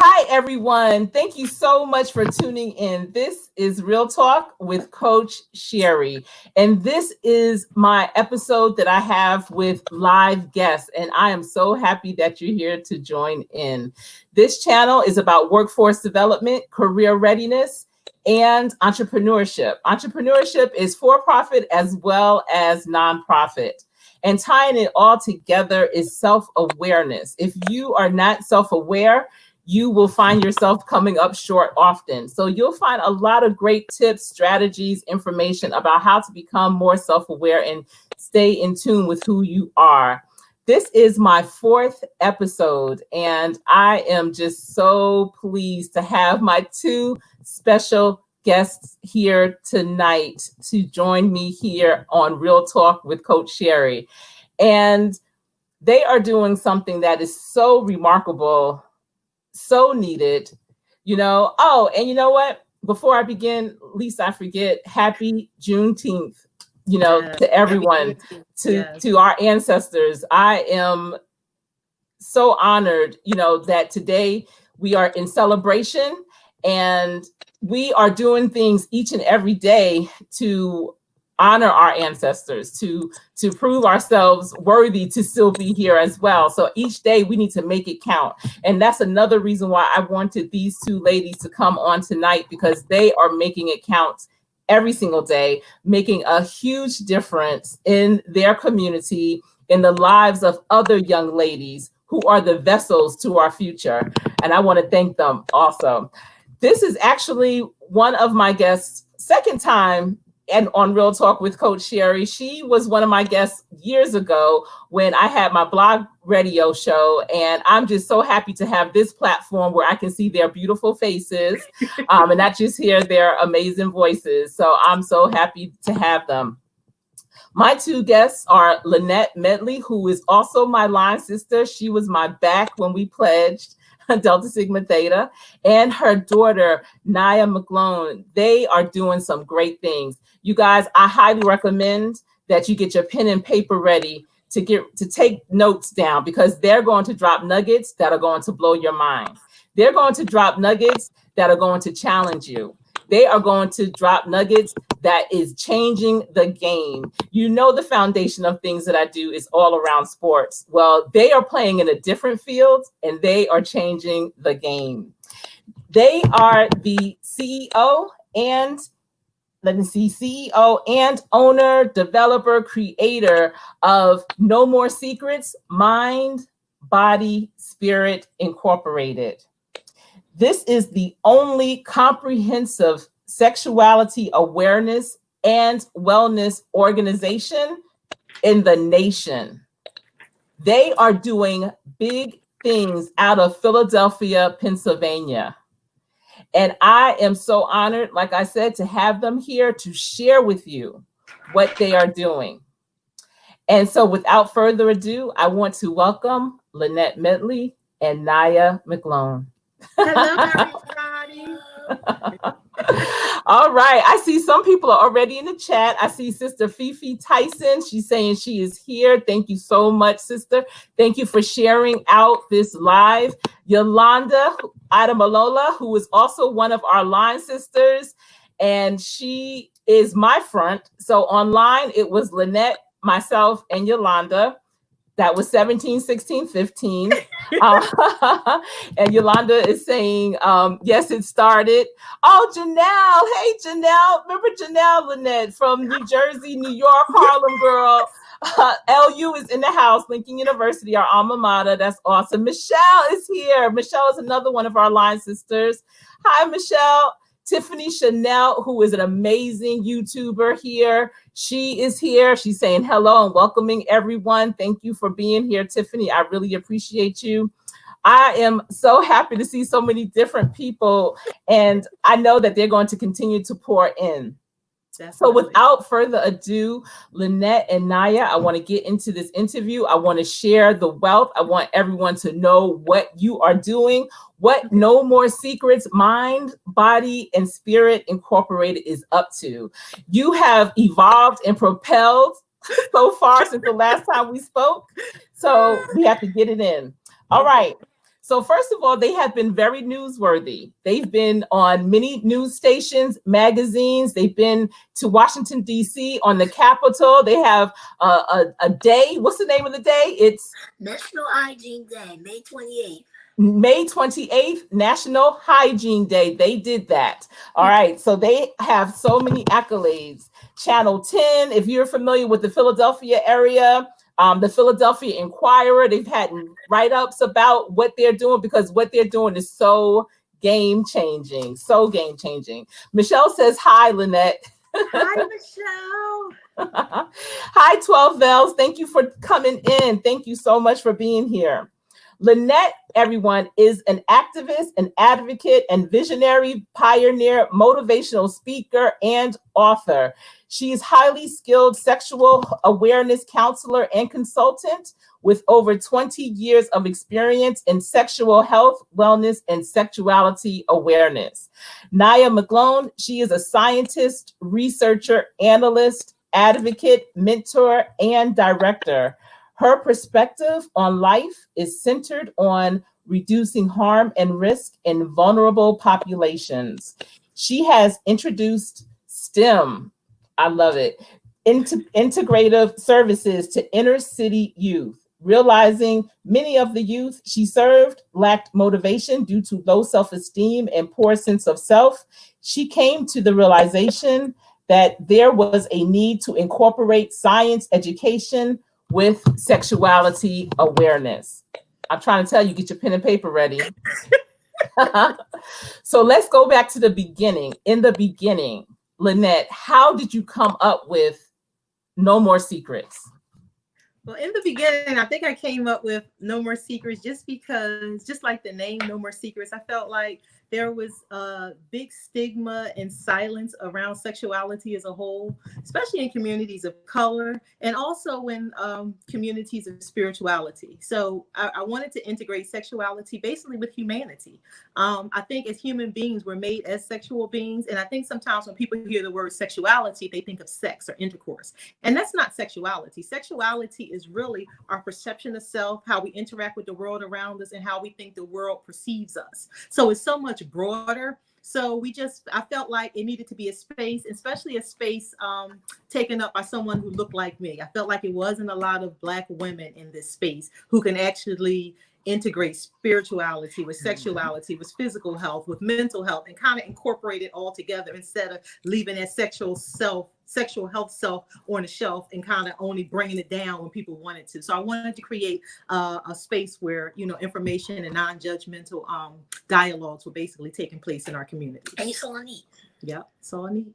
Hi, everyone. Thank you so much for tuning in. This is Real Talk with Coach Sherri. And this is my episode that I have with live guests. And I am so happy that you're here to join in. This channel is about workforce development, career readiness, and entrepreneurship. Entrepreneurship is for-profit as well as nonprofit. And tying it all together is self-awareness. If you are not self-aware, you will find yourself coming up short often. So you'll find a lot of great tips, strategies, information about how to become more self-aware and stay in tune with who you are. This is my 4th episode, and I am just so pleased to have my 2 special guests here tonight to join me here on Real Talk with Coach Sherri. And they are doing something that is so remarkable, so needed, Oh, and you know what? Before I begin, least I forget, happy Juneteenth, to everyone, to our ancestors. I am so honored, that today we are in celebration and we are doing things each and every day to honor our ancestors, to prove ourselves worthy to still be here as well. So each day we need to make it count. And that's another reason why I wanted these 2 ladies to come on tonight, because they are making it count every single day, making a huge difference in their community, in the lives of other young ladies who are the vessels to our future. And I want to thank them also. This is actually one of my guests' second time and on Real Talk with Coach Sherri. She was one of my guests years ago when I had my blog radio show. And I'm just so happy to have this platform where I can see their beautiful faces and not just hear their amazing voices. So I'm so happy to have them. My 2 guests are Lynette Medley, who is also my line sister. She was my back when we pledged Delta Sigma Theta, and her daughter, Nia McGlone. They are doing some great things. You guys, I highly recommend that you get your pen and paper ready to take notes down, because they're going to drop nuggets that are going to blow your mind. They're going to drop nuggets that are going to challenge you. They are going to drop nuggets that is changing the game. The foundation of things that I do is all around sports. Well, they are playing in a different field and they are changing the game. They are the CEO and owner, developer, creator of No More Secrets, Mind, Body, Spirit Incorporated. This is the only comprehensive sexuality awareness and wellness organization in the nation. They are doing big things out of Philadelphia, Pennsylvania. And I am so honored, like I said, to have them here to share with you what they are doing. And so without further ado, I want to welcome Lynette Medley and Nia McGlone. Hello, everybody. All right. I see some people are already in the chat. I see Sister Fifi Tyson. She's saying she is here. Thank you so much, sister. Thank you for sharing out this live. Yolanda Adamalola, who is also one of our line sisters, and she is my front. So online, it was Lynette, myself, and Yolanda. That was 17, 16, 15. And Yolanda is saying, yes, it started. Oh, Janelle. Hey, Janelle. Remember Janelle Lynette from New Jersey, New York, Harlem girl. LU is in the house, Lincoln University, our alma mater. That's awesome. Michelle is here. Michelle is another one of our line sisters. Hi, Michelle. Tiffany Chanel, who is an amazing YouTuber here. She is here. She's saying hello and welcoming everyone. Thank you for being here, Tiffany. I really appreciate you. I am so happy to see so many different people, and I know that they're going to continue to pour in. Definitely. So without further ado, Lynette and Nia, I want to get into this interview. I want to share the wealth. I want everyone to know what you are doing, what No More Secrets, Mind, Body, and Spirit Incorporated is up to. You have evolved and propelled so far since the last time we spoke. So we have to get it in. All right. So first of all, they have been very newsworthy. They've been on many news stations, magazines. They've been to Washington, D.C. on the Capitol. They have a day. What's the name of the day? It's National Hygiene Day, May 28th. May 28th, National Hygiene Day. They did that. All right. So they have so many accolades. Channel 10, if you're familiar with the Philadelphia area, the Philadelphia Inquirer, they've had write-ups about what they're doing because what they're doing is so game-changing, so game-changing. Michelle says, hi, Lynette. Hi, Michelle. Hi, 12 Bells. Thank you for coming in. Thank you so much for being here. Lynette, everyone, is an activist, an advocate, and visionary pioneer, motivational speaker, and author. She is highly skilled sexual awareness counselor and consultant with over 20 years of experience in sexual health, wellness, and sexuality awareness. Naya McGlone, she is a scientist, researcher, analyst, advocate, mentor, and director. Her perspective on life is centered on reducing harm and risk in vulnerable populations. She has introduced STEM, I love it, integrative services to inner city youth, realizing many of the youth she served lacked motivation due to low self-esteem and poor sense of self. She came to the realization that there was a need to incorporate science education with sexuality awareness. I'm trying to tell you, get your pen and paper ready. So let's go back to the beginning. In the beginning, Lynette, how did you come up with No More Secrets? Well, in the beginning, I think I came up with No More Secrets just because, just like the name No More Secrets, I felt like there was a big stigma and silence around sexuality as a whole, especially in communities of color and also in communities of spirituality. So I wanted to integrate sexuality basically with humanity. I think as human beings, we're made as sexual beings. And I think sometimes when people hear the word sexuality, they think of sex or intercourse. And that's not sexuality. Sexuality is really our perception of self, how we interact with the world around us, and how we think the world perceives us. So it's so much broader. So I felt like it needed to be a space, especially a space taken up by someone who looked like me. I felt like it wasn't a lot of Black women in this space who can actually integrate spirituality with sexuality, with physical health, with mental health, and kind of incorporate it all together instead of leaving that sexual health self on the shelf and kind of only bringing it down when people wanted to. So I wanted to create a space where, information and non-judgmental dialogues were basically taking place in our community. And it's all neat. Yeah, it's all neat.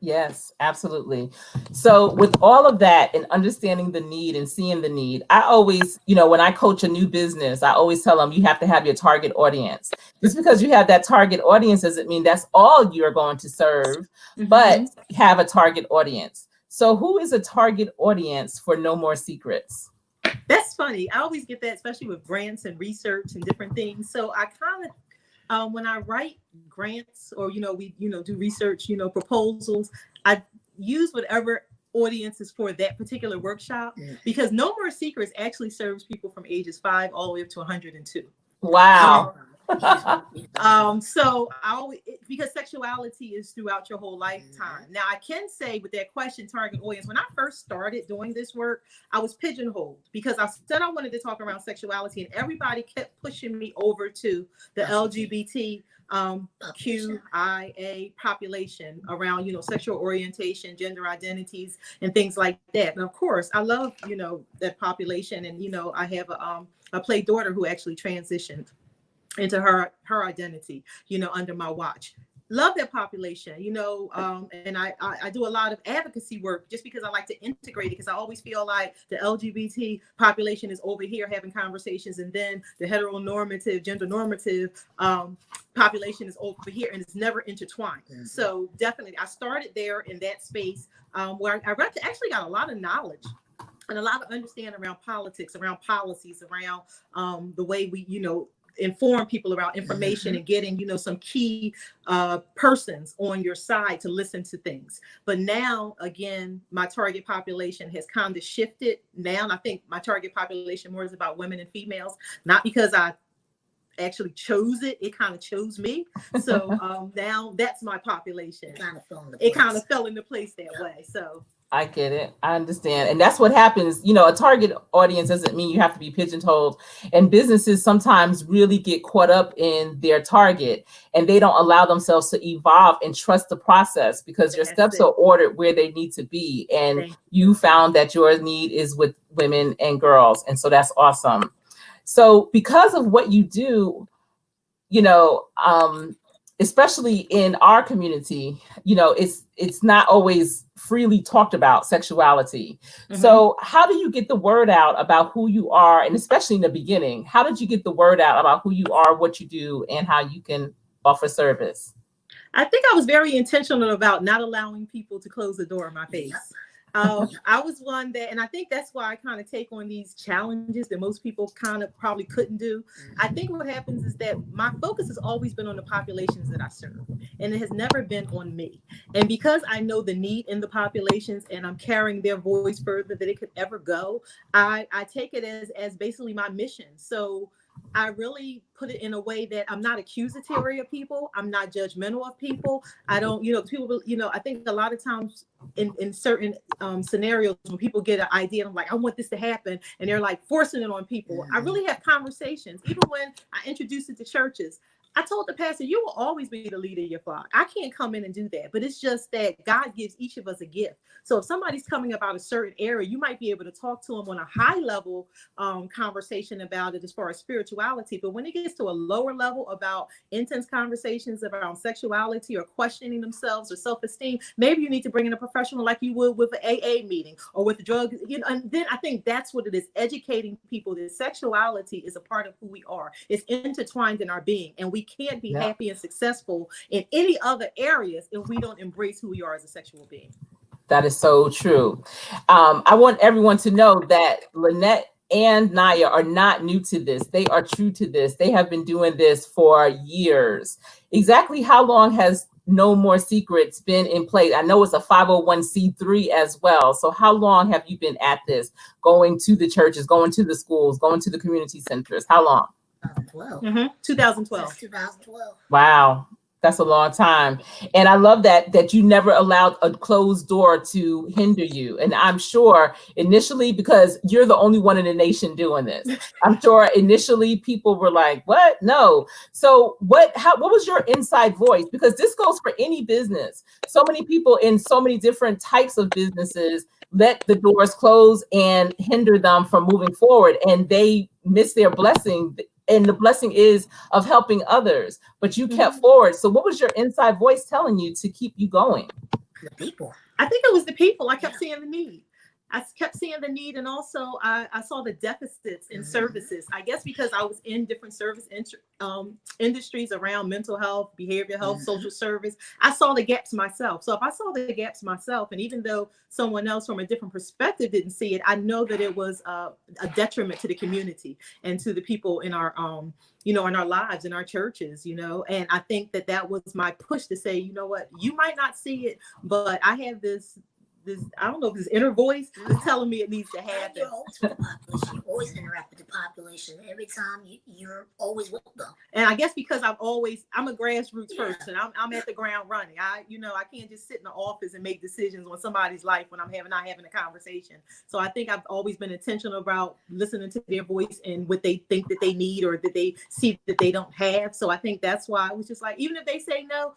Yes, absolutely. So with all of that and understanding the need and seeing the need, I always, when I coach a new business, I always tell them you have to have your target audience. Just because you have that target audience doesn't mean that's all you're going to serve, but have a target audience. So who is a target audience for No More Secrets? That's funny. I always get that, especially with grants and research and different things. So I kind of, when I write grants or, we, do research, proposals, I use whatever audience is for that particular workshop, because No More Secrets actually serves people from ages 5 all the way up to 102. Wow. So because sexuality is throughout your whole lifetime. Now I can say with that question, target audience, when I first started doing this work, I was pigeonholed because I said I wanted to talk around sexuality and everybody kept pushing me over to the LGBT QIA population around, sexual orientation, gender identities, and things like that. And of course, I love, that population. And, I have a play daughter who actually transitioned into her identity, under my watch. Love that population, and I do a lot of advocacy work just because I like to integrate it, because I always feel like the LGBT population is over here having conversations, and then the heteronormative, gender normative population is over here, and it's never intertwined. So definitely, I started there in that space where I actually got a lot of knowledge and a lot of understanding around politics, around policies, around the way we, inform people about information and getting, some key persons on your side to listen to things. But now, again, my target population has kind of shifted. Now I think my target population more is about women and females, not because I actually chose it. It kind of chose me. So now that's my population. It kind of fell into place. It kind of fell into place that way. So I get it. I understand. And that's what happens. You know, a target audience doesn't mean you have to be pigeonholed. And businesses sometimes really get caught up in their target and they don't allow themselves to evolve and trust the process because your steps are ordered where they need to be. And you found that your need is with women and girls. And so that's awesome. So because of what you do, you know, especially in our community, you know, it's not always freely talked about, sexuality. Mm-hmm. So how do you get the word out about who you are? And especially in the beginning, how did you get the word out about who you are, what you do, and how you can offer service? I think I was very intentional about not allowing people to close the door in my face. I was one that, and I think that's why I kind of take on these challenges that most people kind of probably couldn't do. I think what happens is that my focus has always been on the populations that I serve, and it has never been on me. And because I know the need in the populations and I'm carrying their voice further than it could ever go, I take it as basically my mission. So I really put it in a way that I'm not accusatory of people. I'm not judgmental of people. I don't, people, I think a lot of times in certain scenarios when people get an idea, I'm like, I want this to happen. And they're like forcing it on people. I really have conversations. Even when I introduce it to churches, I told the pastor, you will always be the leader of your flock. I can't come in and do that. But it's just that God gives each of us a gift. So if somebody's coming about a certain area, you might be able to talk to them on a high level conversation about it as far as spirituality. But when it gets to a lower level about intense conversations around sexuality or questioning themselves or self-esteem, maybe you need to bring in a professional like you would with an AA meeting or with a drug. And then I think that's what it is, educating people that sexuality is a part of who we are. It's intertwined in our being. And we can't be happy and successful in any other areas if we don't embrace who we are as a sexual being. That is so true. I want everyone to know that Lynette and Naya are not new to this. They are true to this. They have been doing this for years. Exactly how long has No More Secrets been in place? I know it's a 501c3 as well. So how long have you been at this, going to the churches, going to the schools, going to the community centers? How long? 2012. 2012. 2012. Wow. That's a long time. And I love that you never allowed a closed door to hinder you. And I'm sure initially, because you're the only one in the nation doing this, I'm sure initially people were like, what? No. So what was your inside voice? Because this goes for any business. So many people in so many different types of businesses let the doors close and hinder them from moving forward. And they miss their blessing. And the blessing is of helping others, but you kept forward. So what was your inside voice telling you to keep you going? The people. I think it was the people. I kept seeing the need. I kept seeing the need. And also I saw the deficits in services. I guess because I was in different service industries around mental health, behavioral health, social service. I saw the gaps myself. So if I saw the gaps myself, and even though someone else from a different perspective didn't see it, I know that it was a detriment to the community and to the people in our, in our lives, in our churches, and I think that was my push to say, you know what, you might not see it, but I have this, I don't know if this inner voice is telling me it needs to happen. You're always with the population. You always interact with the population. Every time you're always with them. And I guess because I'm a grassroots person. I'm at the ground running. I can't just sit in the office and make decisions on somebody's life when I'm not having a conversation. So I think I've always been intentional about listening to their voice and what they think that they need or that they see that they don't have. So I think that's why I was just like, even if they say no,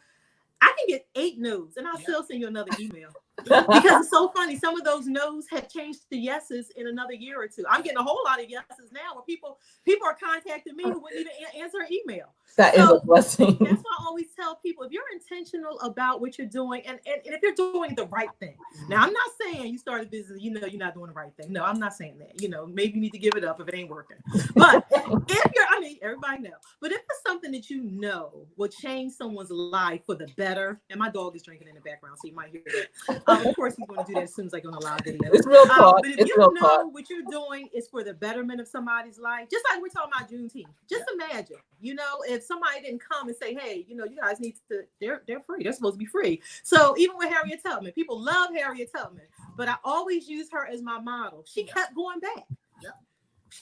I can get 8 no's and I'll still send you another email. Because it's so funny. Some of those no's have changed to yeses in another year or two. I'm getting a whole lot of yeses now where people are contacting me who wouldn't even answer an email. That is a blessing. That's why I always tell people, if you're intentional about what you're doing and if you're doing the right thing. Now, I'm not saying you start a business, you're not doing the right thing. No, I'm not saying that. Maybe you need to give it up if it ain't working. But everybody know. But if it's something that will change someone's life for the better, and my dog is drinking in the background, so you might hear that. Of course, he's going to do that as soon as I go on a live video. It's real talk. But if you know what you're doing is for the betterment of somebody's life, just like we're talking about Juneteenth, just imagine, if somebody didn't come and say, hey, you guys need to, they're free. They're supposed to be free. So even with Harriet Tubman, people love Harriet Tubman, but I always use her as my model. She kept going back. Yep.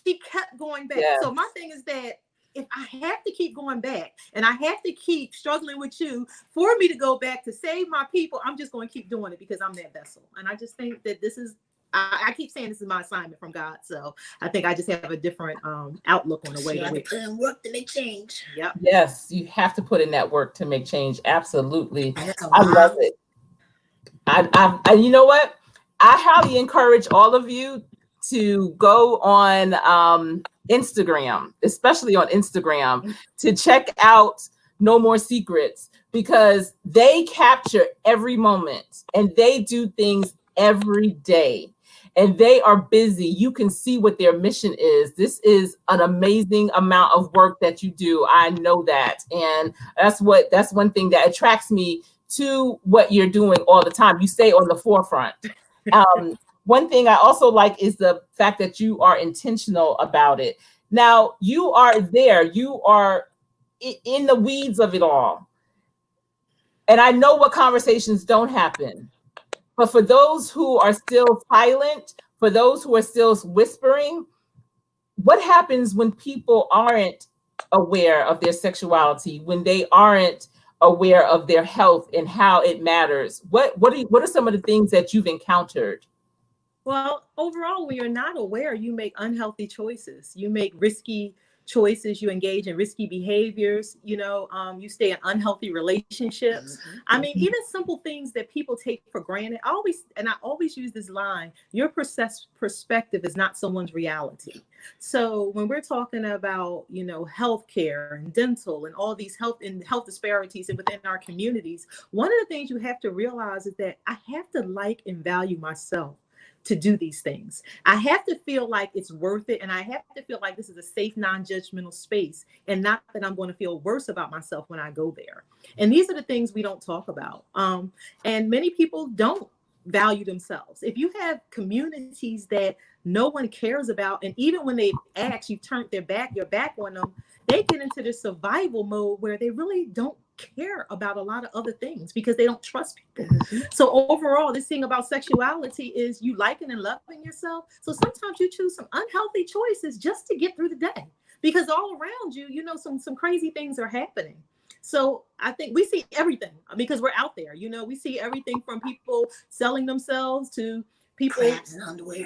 She kept going back. Yes. So my thing is that if I have to keep going back and I have to keep struggling with you for me to go back to save my people, I'm just going to keep doing it because I'm that vessel. And I just think that this is, I keep saying this is my assignment from God. So I think I just have a different outlook on the way. You have to put in work to make change. Yep. Yes, you have to put in that work to make change. Absolutely. And it's a I lot. love it. I you know what? I highly encourage all of you to go on Instagram, especially on Instagram, to check out No More Secrets, because they capture every moment and they do things every day. And they are busy. You can see what their mission is. This is an amazing amount of work that you do. I know that. And that's one thing that attracts me to what you're doing all the time. You stay on the forefront. One thing I also like is the fact that you are intentional about it. Now, you are there. You are in the weeds of it all. And I know what conversations don't happen. But for those who are still silent, for those who are still whispering, what happens when people aren't aware of their sexuality, when they aren't aware of their health and how it matters? What are some of the things that you've encountered? Well, overall, when you're not aware, you make unhealthy choices. You make risky choices. You engage in risky behaviors. You stay in unhealthy relationships. I mean, even simple things that people take for granted. I always use this line: your perspective is not someone's reality. So when we're talking about, healthcare and dental and all these health disparities within our communities, one of the things you have to realize is that I have to like and value myself to do these things. I have to feel like it's worth it. And I have to feel like this is a safe, non-judgmental space, and not that I'm going to feel worse about myself when I go there. And these are the things we don't talk about. And many people don't value themselves. If you have communities that no one cares about, and even when they actually turned your back on them, they get into this survival mode where they really don't care about a lot of other things because they don't trust people. So overall, this thing about sexuality is you liking and loving yourself. So sometimes you choose some unhealthy choices just to get through the day, because all around you, some crazy things are happening. So I think we see everything because we're out there. We see everything from people selling themselves to people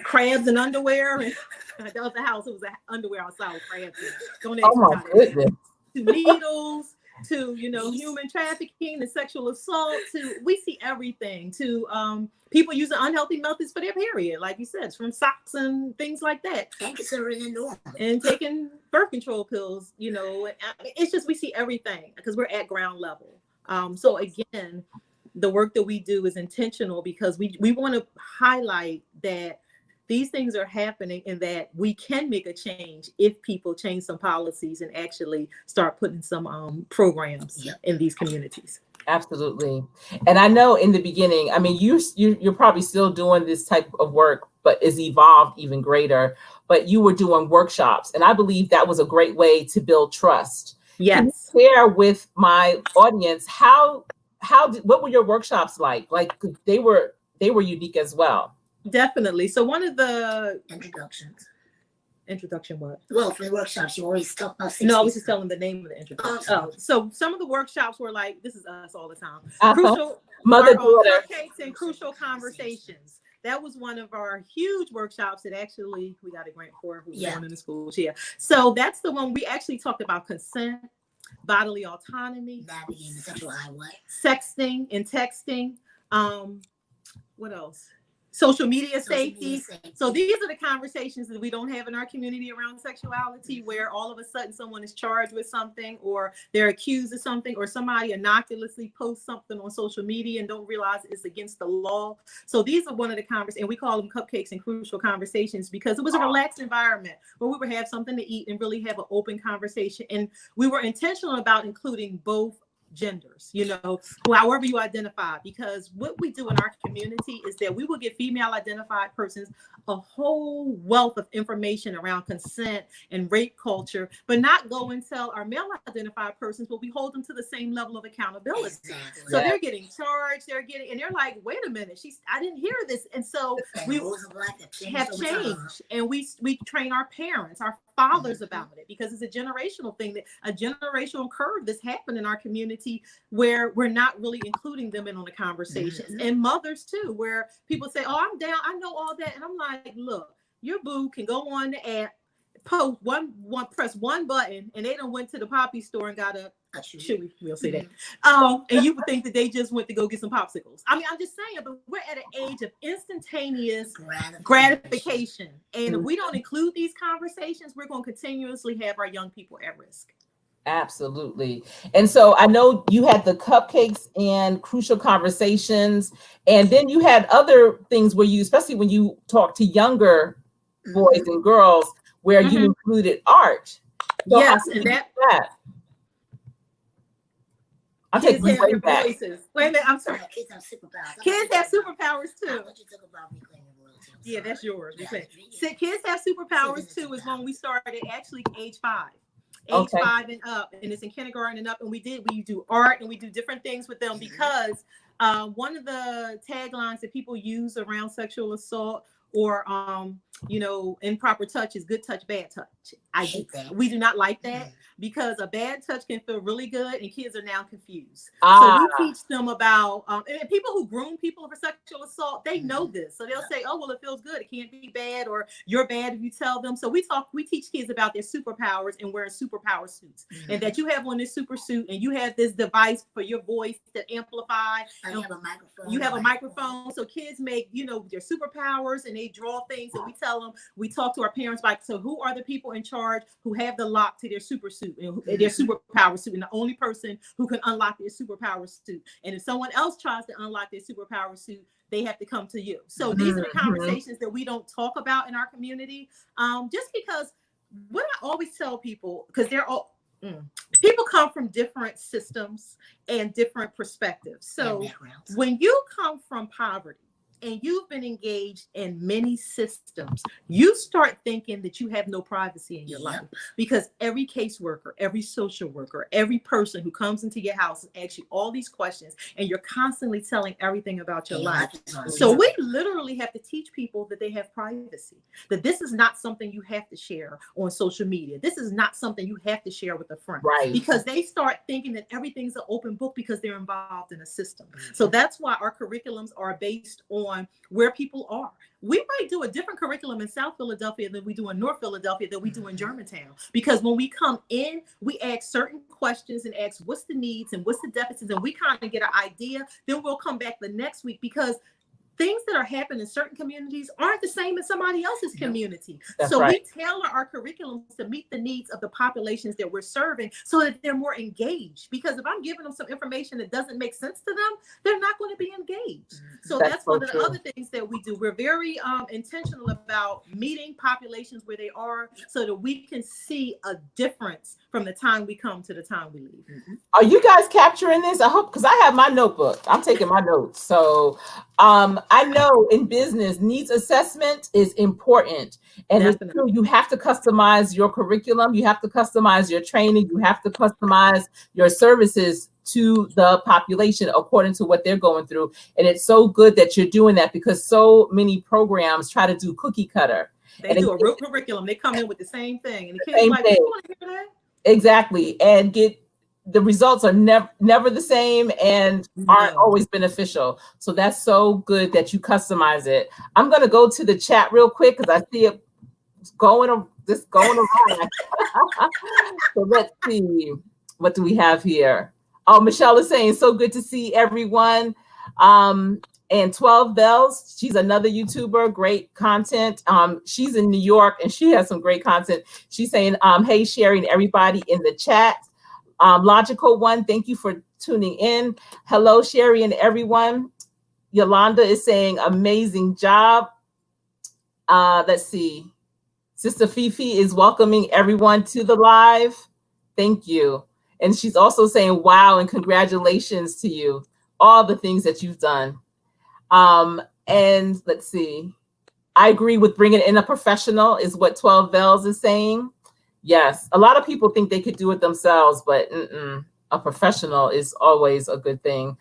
crabs and underwear. And that was the house. It was underwear outside with crabs. Don't ask Oh my goodness. To needles, to human trafficking and sexual assault, to we see everything, to people using unhealthy methods for their period, like you said, from socks and things like that, and taking birth control pills. It's just we see everything because we're at ground level. So again, the work that we do is intentional because we want to highlight that these things are happening and that we can make a change if people change some policies and actually start putting some programs in these communities. Absolutely. And I know in the beginning, I mean, you're probably still doing this type of work, but it's evolved even greater. But you were doing workshops, and I believe that was a great way to build trust. Yes. Can you share with my audience what were your workshops like? Like they were unique as well. Definitely. So one of the introduction what? Well, for the workshops, you always talk about. No, I was just telling the name of the introduction. So some of the workshops were like, this is us all the time. Crucial cupcakes and crucial conversations. That was one of our huge workshops that actually we got a grant for. Who's going in the schools? Yeah. So that's the one we actually talked about consent, bodily autonomy, navigating the sexual highway, sexting and texting. What else? Social media safety. So these are the conversations that we don't have in our community around sexuality, where all of a sudden someone is charged with something, or they're accused of something, or somebody innocuously posts something on social media and don't realize it's against the law. So these are one of the conversations, and we call them cupcakes and crucial conversations because it was a relaxed environment where we would have something to eat and really have an open conversation. And we were intentional about including both genders, you know, however you identify, because what we do in our community is that we will give female identified persons a whole wealth of information around consent and rape culture, but not go and tell our male identified persons, but we hold them to the same level of accountability. Exactly. So they're getting charged, and they're like, wait a minute, I didn't hear this. And so we have changed, and we train our parents, our fathers about it, because it's a generational thing, that a generational curve that's happened in our community where we're not really including them in on the conversations. And mothers too, where people say, oh, I'm down, I know all that. And I'm like, look, your boo can go on the app, post press one button, and they done went to the poppy store and got we'll say that. And you would think that they just went to go get some popsicles. I mean, I'm just saying, but we're at an age of instantaneous gratification. And if we don't include these conversations, we're going to continuously have our young people at risk. Absolutely. And so I know you had the cupcakes and crucial conversations, and then you had other things where you, especially when you talk to younger boys and girls, where you included art. So yes, and that. I'll take kids have back. voices. Wait a minute, I'm sorry. Kids have superpowers. Kids have superpowers too. What you talk about reclaiming royalty? Yeah, that's yours. Kids have superpowers too. Is when we started actually age 5. Age 5 and up, and it's in kindergarten and up. And we do art and we do different things with them, because one of the taglines that people use around sexual assault or improper touch is good touch, bad touch. We do not like that, because a bad touch can feel really good, and kids are now confused. So we teach them about and people who groom people for sexual assault, they know this. So they'll say, oh, well, it feels good, it can't be bad, or you're bad if you tell them. So we teach kids about their superpowers and wearing superpower suits, and that you have on this super suit, and you have this device for your voice that amplify. You have a microphone. You have a microphone. So kids make their superpowers, and they draw things, and we tell them, we talk to our parents like, so who are the people in charge who have the lock to their super suit and their superpower suit, and the only person who can unlock their superpower suit. And if someone else tries to unlock their superpower suit, they have to come to you. So these are the conversations that we don't talk about in our community, just because what I always tell people, because they're all people come from different systems and different perspectives. So when you come from poverty and you've been engaged in many systems, you start thinking that you have no privacy in your life, because every caseworker, every social worker, every person who comes into your house and asks you all these questions, and you're constantly telling everything about your life. So we literally have to teach people that they have privacy, that this is not something you have to share on social media. This is not something you have to share with a friend, because they start thinking that everything's an open book because they're involved in a system. So that's why our curriculums are based on where people are. We might do a different curriculum in South Philadelphia than we do in North Philadelphia than we do in Germantown, because when we come in, we ask certain questions and ask what's the needs and what's the deficits, and we kind of get an idea. Then we'll come back the next week, because things that are happening in certain communities aren't the same as somebody else's community. So we tailor our curriculums to meet the needs of the populations that we're serving, so that they're more engaged. Because if I'm giving them some information that doesn't make sense to them, they're not going to be engaged. So that's one of the other things that we do. We're very intentional about meeting populations where they are, so that we can see a difference from the time we come to the time we leave. Are you guys capturing this? I hope, because I have my notebook. I'm taking my notes. So I know in business, needs assessment is important. And it's true, you have to customize your curriculum. You have to customize your training. You have to customize your services to the population according to what they're going through. And it's so good that you're doing that, because so many programs try to do cookie cutter. They do a real curriculum. They come in with the same thing. And the kids are like, you want to hear that? Exactly. And the results are never the same and aren't always beneficial. So that's so good that you customize it. I'm going to go to the chat real quick, because I see it going around. So let's see. What do we have here? Oh, Michelle is saying, so good to see everyone. And 12 Bells, she's another YouTuber, great content. She's in New York and she has some great content. She's saying, hey, Sherri and everybody in the chat. Logical One, thank you for tuning in. Hello, Sherri and everyone. Yolanda is saying, amazing job. Let's see. Sister Fifi is welcoming everyone to the live. Thank you. And she's also saying, wow, and congratulations to you. All the things that you've done. And let's see. I agree with bringing in a professional is what 12 Bells is saying. Yes, a lot of people think they could do it themselves, but a professional is always a good thing.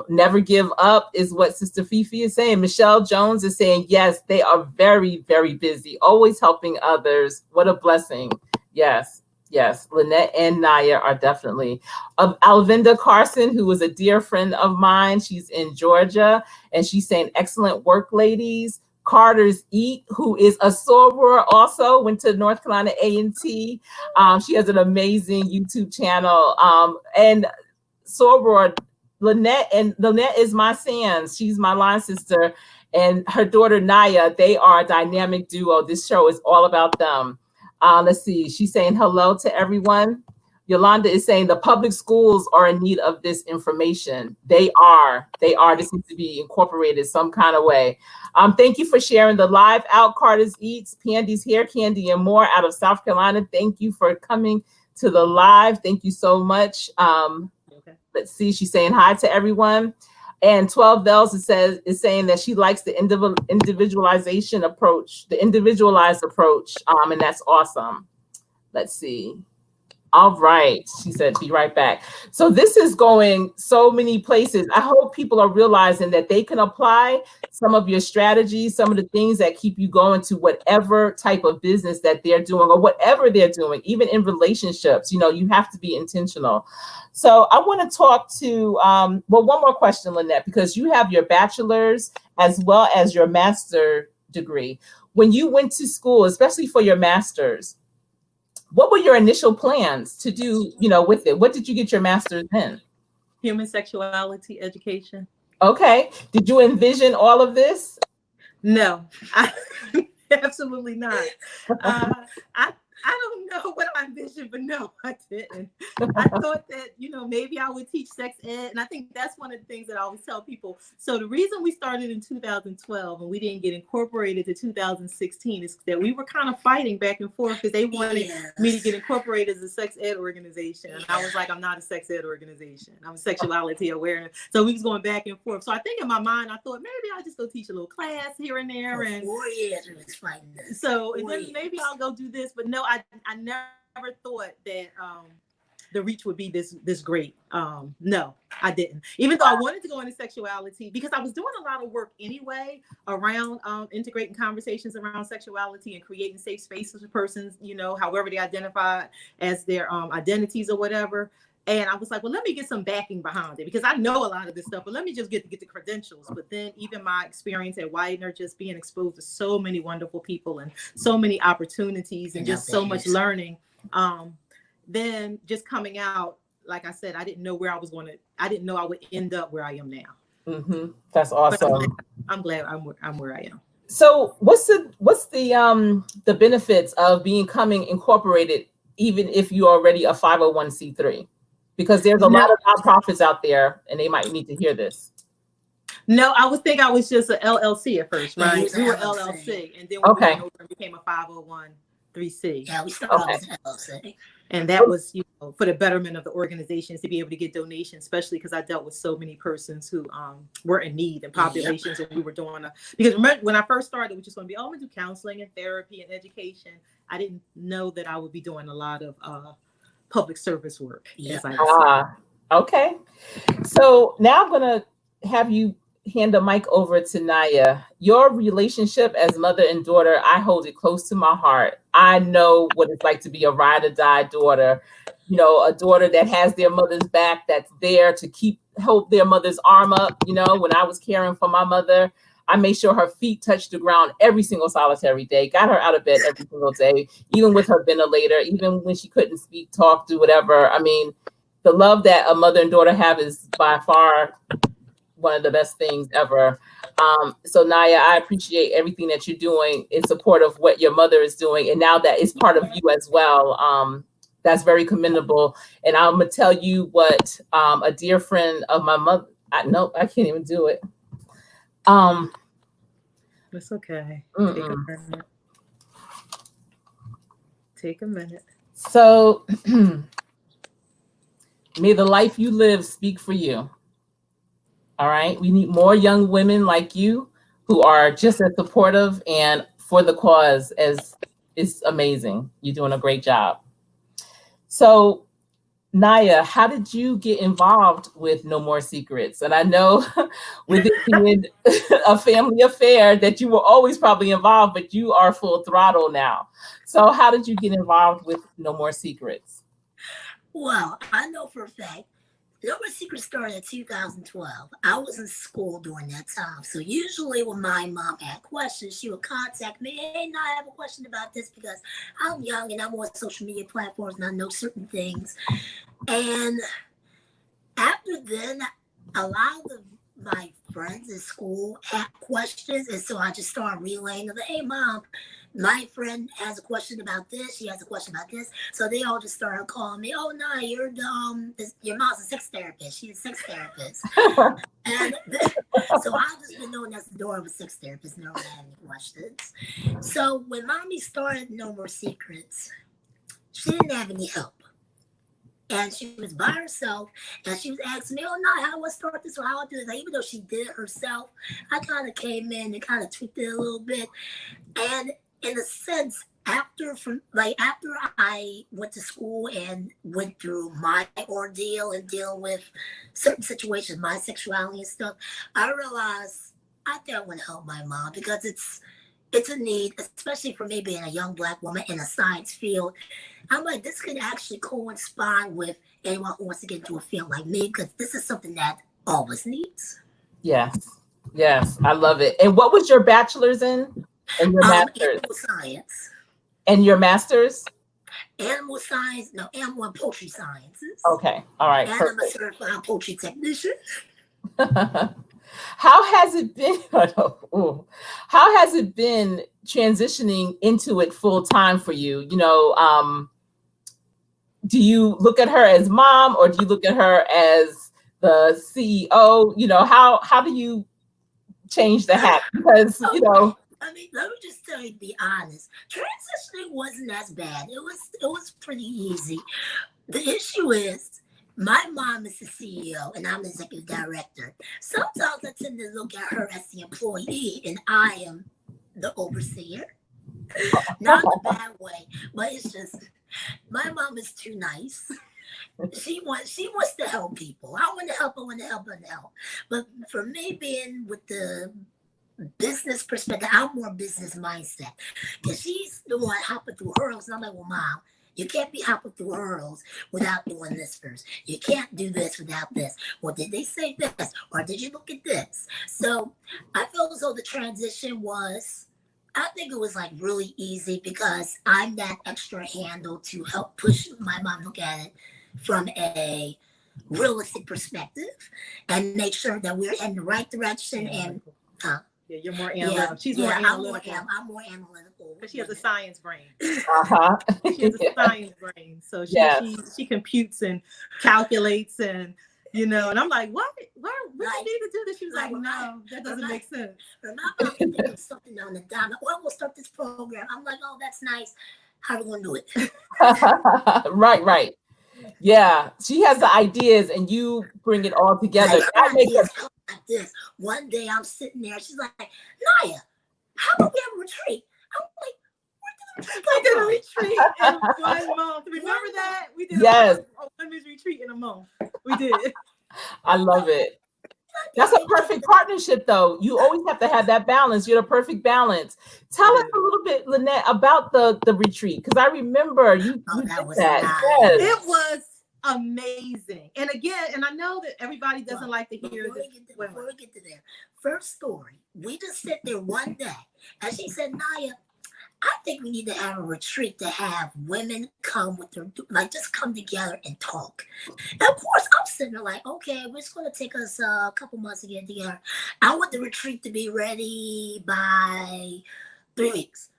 Never give up is what Sister Fifi is saying. Michelle Jones is saying, yes, they are very, very busy, always helping others. What a blessing. Yes, yes. Lynette and Naya are definitely. Alvinda Carson, who was a dear friend of mine, she's in Georgia, and she's saying, excellent work, ladies. Carter's Eat, who is a soror, also went to North Carolina A&T. She has an amazing YouTube channel. And soror, Lynette is my Sans. She's my line sister, and her daughter Naya. They are a dynamic duo. This show is all about them. Let's see. She's saying hello to everyone. Yolanda is saying the public schools are in need of this information. They are. This needs to be incorporated some kind of way. Thank you for sharing the live out. Carter's Eats, Pandy's Hair Candy, and more out of South Carolina. Thank you for coming to the live. Thank you so much. Let's see. She's saying hi to everyone. And 12 Bells is saying that she likes the individualization approach, the individualized approach. And that's awesome. Let's see. All right. She said, be right back. So this is going so many places. I hope people are realizing that they can apply some of your strategies, some of the things that keep you going to whatever type of business that they're doing or whatever they're doing, even in relationships. You know, you have to be intentional. So I want to talk to, well, one more question, Lynette, because you have your bachelor's as well as your master degree. When you went to school, especially for your master's, what were your initial plans to do, you know, with it? What did you get your master's in? Human sexuality education. Okay. Did you envision all of this? No, absolutely not. I don't know what I envisioned, but no, I didn't. I thought that, you know, maybe I would teach sex ed. And I think that's one of the things that I always tell people. So the reason we started in 2012 and we didn't get incorporated to 2016 is that we were kind of fighting back and forth because they wanted me to get incorporated as a sex ed organization. And I was like, I'm not a sex ed organization. I'm a sexuality awareness. So we was going back and forth. So I think in my mind, I thought maybe I'll just go teach a little class here and there. And 4 years we was fighting this. so and then maybe I'll go do this. But no, I never thought that the reach would be this great. No, I didn't. Even though I wanted to go into sexuality because I was doing a lot of work anyway around integrating conversations around sexuality and creating safe spaces for persons, you know, however they identify as their identities or whatever. And I was like, well, let me get some backing behind it because I know a lot of this stuff, but let me just get the credentials. But then even my experience at Widener, just being exposed to so many wonderful people and so many opportunities and just so much learning. Then just coming out, like I said, I didn't know where I was I didn't know I would end up where I am now. Mm-hmm. That's awesome. I'm glad I'm where I am. So what's the benefits of becoming incorporated, even if you're already a 501c3? Because there's a lot of nonprofits out there and they might need to hear this. No, I was just an LLC at first, right? We were LLC, and then we went over and became a 501(c)(3). Yeah, we started as LLC. And that was, you know, for the betterment of the organizations to be able to get donations, especially because I dealt with so many persons who were in need and populations, and we were doing because remember when I first started, we just going to be, I'm going to do counseling and therapy and education. I didn't know that I would be doing a lot of public service work. Okay. So now I'm going to have you hand the mic over to Naya. Your relationship as mother and daughter, I hold it close to my heart. I know what it's like to be a ride or die daughter, you know, a daughter that has their mother's back, that's there to hold their mother's arm up. You know, when I was caring for my mother, I made sure her feet touched the ground every single solitary day, got her out of bed every single day, even with her ventilator, even when she couldn't speak, talk, do whatever. I mean, the love that a mother and daughter have is by far one of the best things ever. So Naya, I appreciate everything that you're doing in support of what your mother is doing. And now that it's part of you as well, that's very commendable. And I'm gonna tell you what a dear friend of my mother, I can't even do it. It's okay. Take a minute. So May the life you live speak for you. All right. We need more young women like you who are just as supportive and for the cause as is amazing. You're doing a great job. So, Naya, how did you get involved with No More Secrets? And I know with it being a family affair that you were always probably involved, but you are full throttle now. So how did you get involved with No More Secrets? Well, I know for a fact, No More Secrets started in 2012. I was in school during that time. So usually when my mom had questions, she would contact me. Hey, now I have a question about this because I'm young and I'm on social media platforms and I know certain things. And after then, a lot of my friends in school had questions, and so I just started relaying them. Hey, mom, my friend has a question about this. She has a question about this. So they all just started calling me. Oh, no, you're your mom's a sex therapist. She's a sex therapist. And so I've just been known as the door of a sex therapist. No one had any questions. So when mommy started No More Secrets, she didn't have any help. And she was by herself, and she was asking me, "Oh no, how do I start this or how I do this?" Like, even though she did it herself, I kind of came in and kind of tweaked it a little bit. And in a sense, after I went to school and went through my ordeal and dealing with certain situations, my sexuality and stuff, I realized I think I want to help my mom because it's a need, especially for me being a young Black woman in a science field. I'm like, this could actually coincide with anyone who wants to get into a field like me, because this is something that all of us needs. Yes. Yes. I love it. And what was your bachelor's in? And your master's? Animal science. And your master's? Animal science, no, animal and poultry sciences. Okay. All right. And perfect. I'm a certified poultry technician. How has it been? How has it been transitioning into it full time for you? Do you look at her as mom or do you look at her as the CEO? How do you change the hat? Because I mean, let me just tell you, to be honest, transitioning wasn't as bad. It was pretty easy. The issue is, my mom is the CEO and I'm the executive director. Sometimes I tend to look at her as the employee and I am the overseer. Not in a bad way, but it's just, my mom is too nice. She wants to help people. I want to help. But for me, being with the business perspective, I'm more business mindset. Because she's the one hopping through hurdles. And I'm like, well, mom, you can't be hopping through hurdles without doing this first. You can't do this without this. Well, did they say this? Or did you look at this? So I feel as though the transition was, I think it was like really easy because I'm that extra handle to help push my mom look at it from a realistic perspective and make sure that we're in the right direction. And yeah, you're more analytical. She's more analytical. I'm more analytical. Because she has a science brain. She has a science brain. So she computes and calculates and and I'm like, what? Where we need to do this? She was like, no, that doesn't make sense. I'm thinking something on the dime. Well, we'll start this program. I'm like, oh, that's nice. How are we gonna do it? Right. Yeah, she has the ideas and you bring it all together. Like this. One day I'm sitting there, she's like, Naya, how about we have a retreat? I'm like, we did a retreat in 1 month. Remember that? We did a women's retreat in a month. We did. I love it. That's a perfect partnership, though. You always have to have that balance. You're the perfect balance. Tell us a little bit, Lynette, about the retreat, because I remember you did that. Nice. Yes. It was amazing. And again, and I know that everybody doesn't like to hear this. Before we get to there, first story, we just sat there one day, and she said, Naya, I think we need to have a retreat to have women come with their, just come together and talk. And of course, I'm sitting there like, okay, it's going to take us a couple months to get together. I want the retreat to be ready by 3 weeks.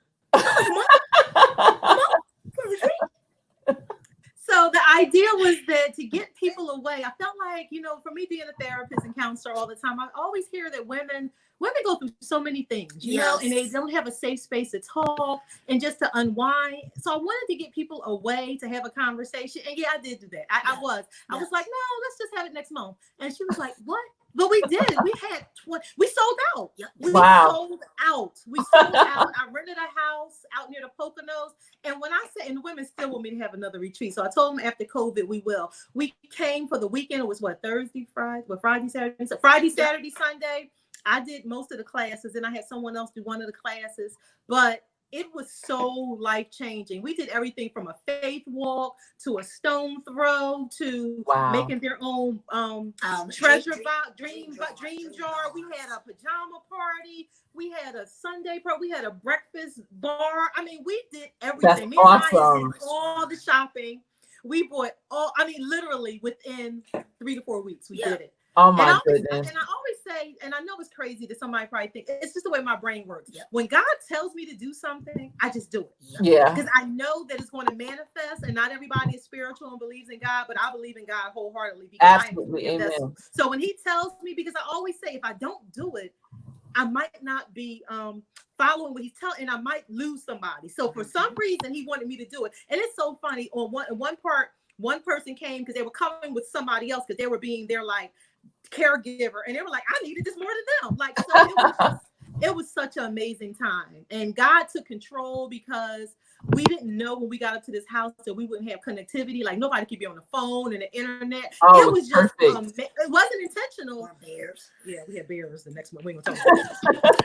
So So the idea was that to get people away, I felt like, for me being a therapist and counselor all the time, I always hear that women go through so many things, and they don't have a safe space to talk and just to unwind. So I wanted to get people away to have a conversation. And yeah, I did do that. I was like, no, let's just have it next month. And she was like, what? But we did. We had we sold out. We sold out. We sold out. I rented a house out near the Poconos. And when I said, and the women still want me to have another retreat. So I told them after COVID, we will. We came for the weekend. It was Thursday, Friday, Saturday, Sunday. I did most of the classes, and I had someone else do one of the classes, but it was so life-changing. We did everything from a faith walk to a stone throw to making their own treasure box, dream jar. We had a pajama party. We had a Sunday we had a breakfast bar. I mean, we did everything. That's awesome. Me and I did all the shopping. We bought literally within 3 to 4 weeks, we did it. Oh my goodness. And I always say, and I know it's crazy that somebody probably think it's just the way my brain works. When God tells me to do something, I just do it. Yeah. Because I know that it's going to manifest, and not everybody is spiritual and believes in God, but I believe in God wholeheartedly because absolutely. I am Amen. vessel. So when he tells me, because I always say, if I don't do it, I might not be following what he's telling, and I might lose somebody. So for some reason, he wanted me to do it. And it's so funny. On one part, one person came because they were coming with somebody else because they were being their caregiver, and they were like, I needed this more than them. So it was such an amazing time, and God took control because we didn't know when we got up to this house that we wouldn't have connectivity. Like nobody could be on the phone and the internet. It was just it wasn't intentional. Bears. Yeah, we had bears the next one. We ain't gonna talk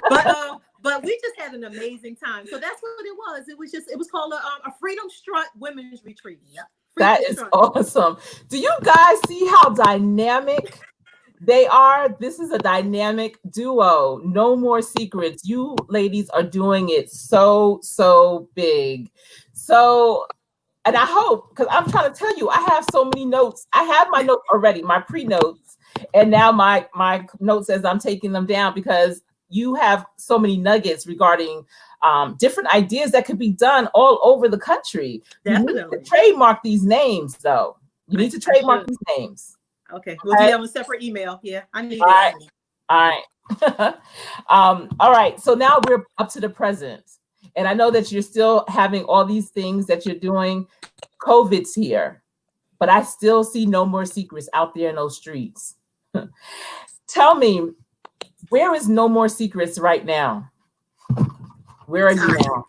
about that. But we just had an amazing time. So that's what it was. It was called a Freedom Strut Women's Retreat. Yep. That is awesome. Do you guys see how dynamic they are? This is a dynamic duo. No more secrets. You ladies are doing it so big. So, and I hope, because I'm trying to tell you, I have so many notes. I have my notes already, my pre-notes, and now my notes as I'm taking them down, because you have so many nuggets regarding different ideas that could be done all over the country. Definitely. You need to trademark these names, though. You need to trademark these names. Okay, we'll do that on a separate email. Yeah, I need all it. Right. All right. So now we're up to the present. And I know that you're still having all these things that you're doing. COVID's here, but I still see no more secrets out there in those streets. Tell me, where is No More Secrets right now? Where are you now?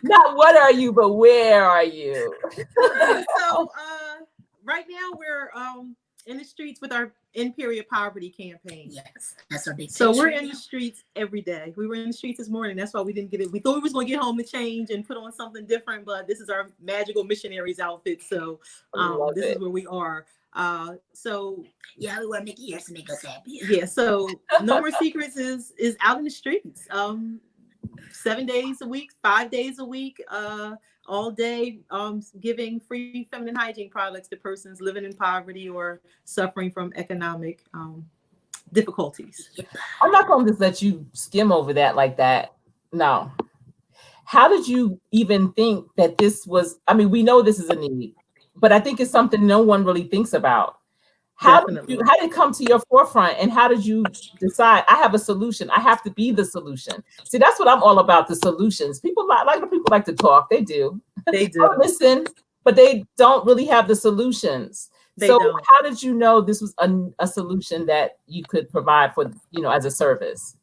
Not what are you, but where are you? So right now we're in the streets with our End Period Poverty campaign. Yes, that's our big. So we're in the streets every day. We were in the streets this morning. That's why we didn't get it. We thought we was going to get home to change and put on something different, but this is our magical missionaries outfit. So this is where we are. So yeah, we wear Mickey ears to make us happy. Yeah. So No More Secrets is out in the streets. 7 days a week, 5 days a week, all day, giving free feminine hygiene products to persons living in poverty or suffering from economic difficulties. I'm not going to just let you skim over that like that. No. How did you even think that this was, I mean, we know this is a need, but I think it's something no one really thinks about. How did it come to your forefront, and how did you decide, I have a solution, I have to be the solution? See, that's what I'm all about, the solutions. People like to talk. They do. They do. Listen, but they don't really have the solutions. How did you know this was a solution that you could provide for, as a service?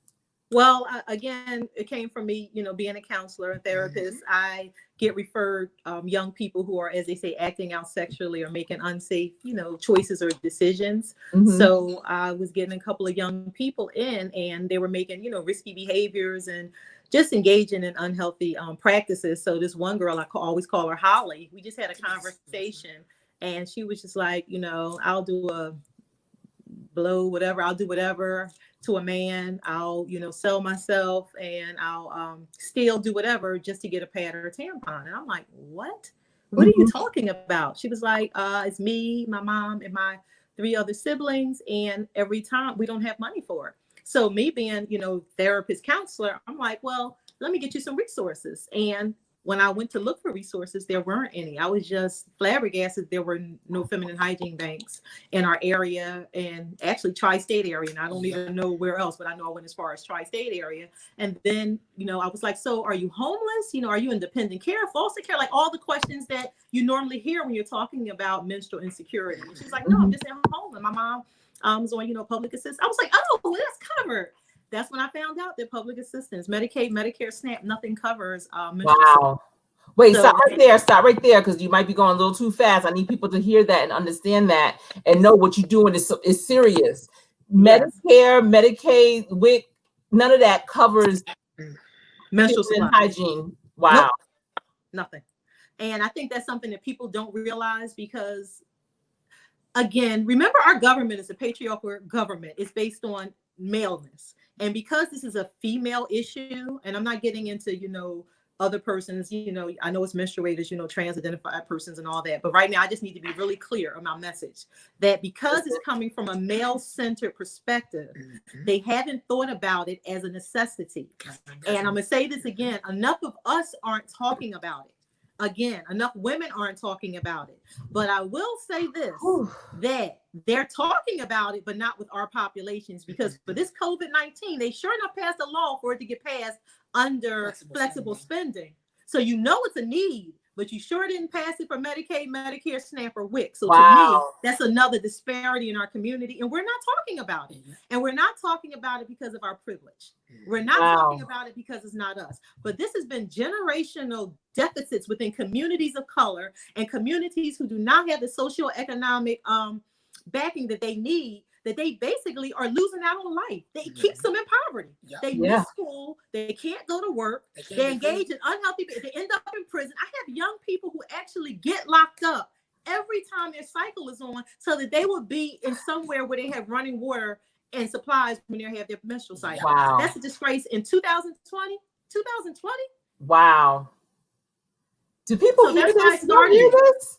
Well, again, it came from me, being a counselor and therapist. I get referred young people who are, as they say, acting out sexually or making unsafe, choices or decisions. Mm-hmm. So I was getting a couple of young people in, and they were making, risky behaviors and just engaging in unhealthy practices. So this one girl, I always call her Holly. We just had a conversation, and she was just like, I'll do a blow, whatever. I'll do whatever to a man. I'll, sell myself, and I'll still do whatever just to get a pad or a tampon. And I'm like, what are you talking about? She was like, it's me, my mom, and my 3 other siblings. And every time we don't have money for it. So me being, therapist, counselor, I'm like, well, let me get you some resources. And when I went to look for resources, there weren't any. I was just flabbergasted there were no feminine hygiene banks in our area, and actually tri-state area. And I don't even know where else, but I know I went as far as tri-state area. And then, I was like, so are you homeless? Are you in dependent care, foster care? Like all the questions that you normally hear when you're talking about menstrual insecurity. And she's like, no, I'm just at home. And my mom was on, public assistance. I was like, oh, well, that's covered. That's when I found out that public assistance, Medicaid, Medicare, SNAP, nothing covers menstrual. Wow. Wait, stop right there, because you might be going a little too fast. I need people to hear that and understand that and know what you're doing is serious. Medicare, Medicaid, WIC, none of that covers menstrual hygiene. Wow. Nope. Nothing. And I think that's something that people don't realize because, again, remember our government is a patriarchal government. It's based on maleness. And because this is a female issue, and I'm not getting into, other persons, I know it's menstruators, trans-identified persons and all that. But right now, I just need to be really clear on my message that because it's coming from a male-centered perspective, they haven't thought about it as a necessity. And I'm going to say this again, enough of us aren't talking about it. Again, enough women aren't talking about it. But I will say this, that they're talking about it, but not with our populations, because for this COVID-19, they sure enough passed a law for it to get passed under flexible spending. So it's a need, but you sure didn't pass it for Medicaid, Medicare, SNAP, or WIC. So to me, that's another disparity in our community, and we're not talking about it. And we're not talking about it because of our privilege. We're not talking about it because it's not us. But this has been generational deficits within communities of color and communities who do not have the socioeconomic backing that they need, that they basically are losing out on life. They keeps them in poverty. They miss school. They can't go to work. They engage in unhealthy, they end up in prison. I have young people who actually get locked up every time their cycle is on so that they will be in somewhere where they have running water and supplies when they have their menstrual cycle. Wow. That's a disgrace in 2020. Wow. Do people hear this?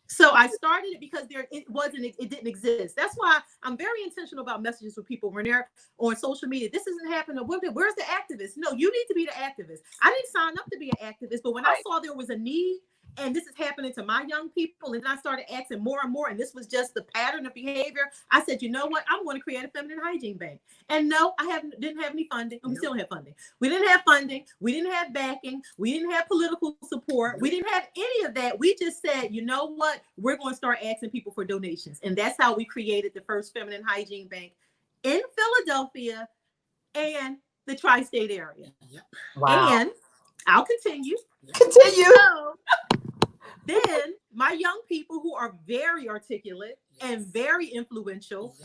So I started it because it didn't exist. That's why I'm very intentional about messages with people when they're on social media. This isn't happening. Where's the activist? No, you need to be the activist. I didn't sign up to be an activist, but when I saw there was a need, and this is happening to my young people, and then I started asking more and more, and this was just the pattern of behavior. I said, you know what? I'm going to create a feminine hygiene bank. And no, didn't have any funding. We still have funding. We didn't have funding. We didn't have backing. We didn't have political support. We didn't have any of that. We just said, you know what? We're going to start asking people for donations. And that's how we created the first feminine hygiene bank in Philadelphia and the tri-state area. Wow. And I'll continue. So, then my young people who are very articulate and very influential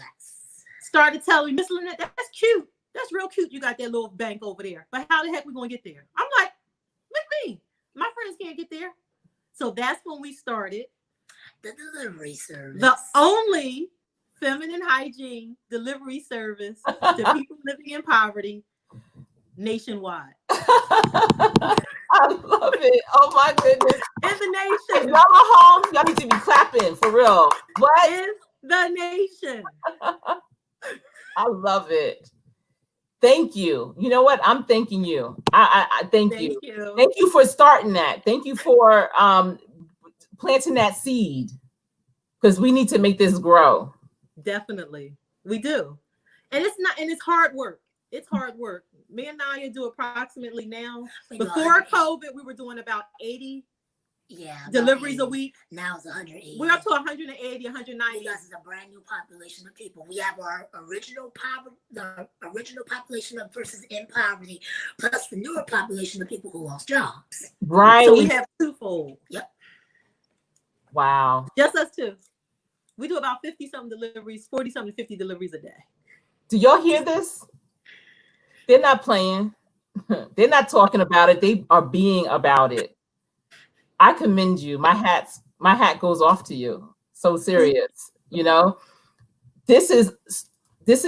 started telling me, Miss Lynette, that's cute. That's real cute. You got that little bank over there. But how the heck we going to get there? I'm like, with me. My friends can't get there. So that's when we started the delivery service. The only feminine hygiene delivery service to people living in poverty nationwide. I love it. Oh my goodness. In the nation. If y'all are home, y'all need to be clapping for real. What? In the nation. I love it. Thank you. You know what? I'm thanking you. I thank you. Thank you for starting that. Thank you for planting that seed, because we need to make this grow. Definitely. We do. And it's hard work. It's hard work. Me and Naya do approximately now. Before COVID, we were doing about 80 deliveries a week. Now it's 180. We're up to 180, 190. Because it's a brand new population of people. We have our original population of persons in poverty, plus the newer population of people who lost jobs. Right. So we have twofold. Yep. Wow. Just us two. We do about 50-something deliveries, 40-something, 50 deliveries a day. Do y'all hear this? They're not playing. They're not talking about it. They are being about it. I commend you. My hat goes off to you. So serious. This is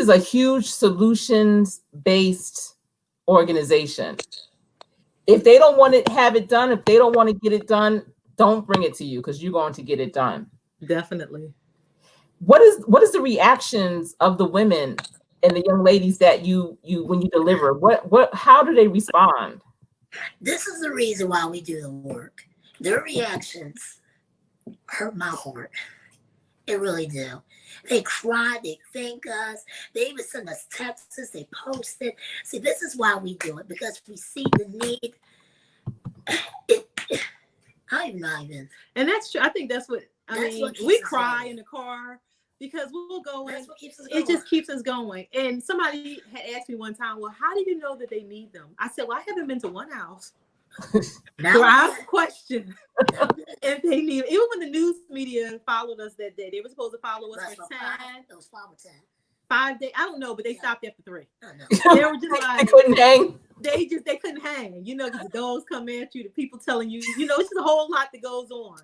a huge solutions-based organization. If they don't want to have it done, if they don't want to get it done, don't bring it to you, because you're going to get it done. Definitely. What is the reactions of the women and the young ladies that you when you deliver? How do they respond? This is the reason why we do the work. Their reactions hurt my heart. They really do. They cry, they thank us, they even send us texts, they post it. See, this is why we do it, because we see the need. I'm not even. And that's true. I think that's what we cry in the car because we'll go and it just keeps us going. And somebody had asked me one time, well, how do you know that they need them? I said, well, I haven't been to one house. So I question if they need, even when the news media followed us that day, they were supposed to follow us for 10. It was 5 or 10. 5 days. I don't know, but they stopped after 3. Oh, They were just like, they couldn't hang. They couldn't hang, because the dogs come at you, the people telling you, it's just a whole lot that goes on.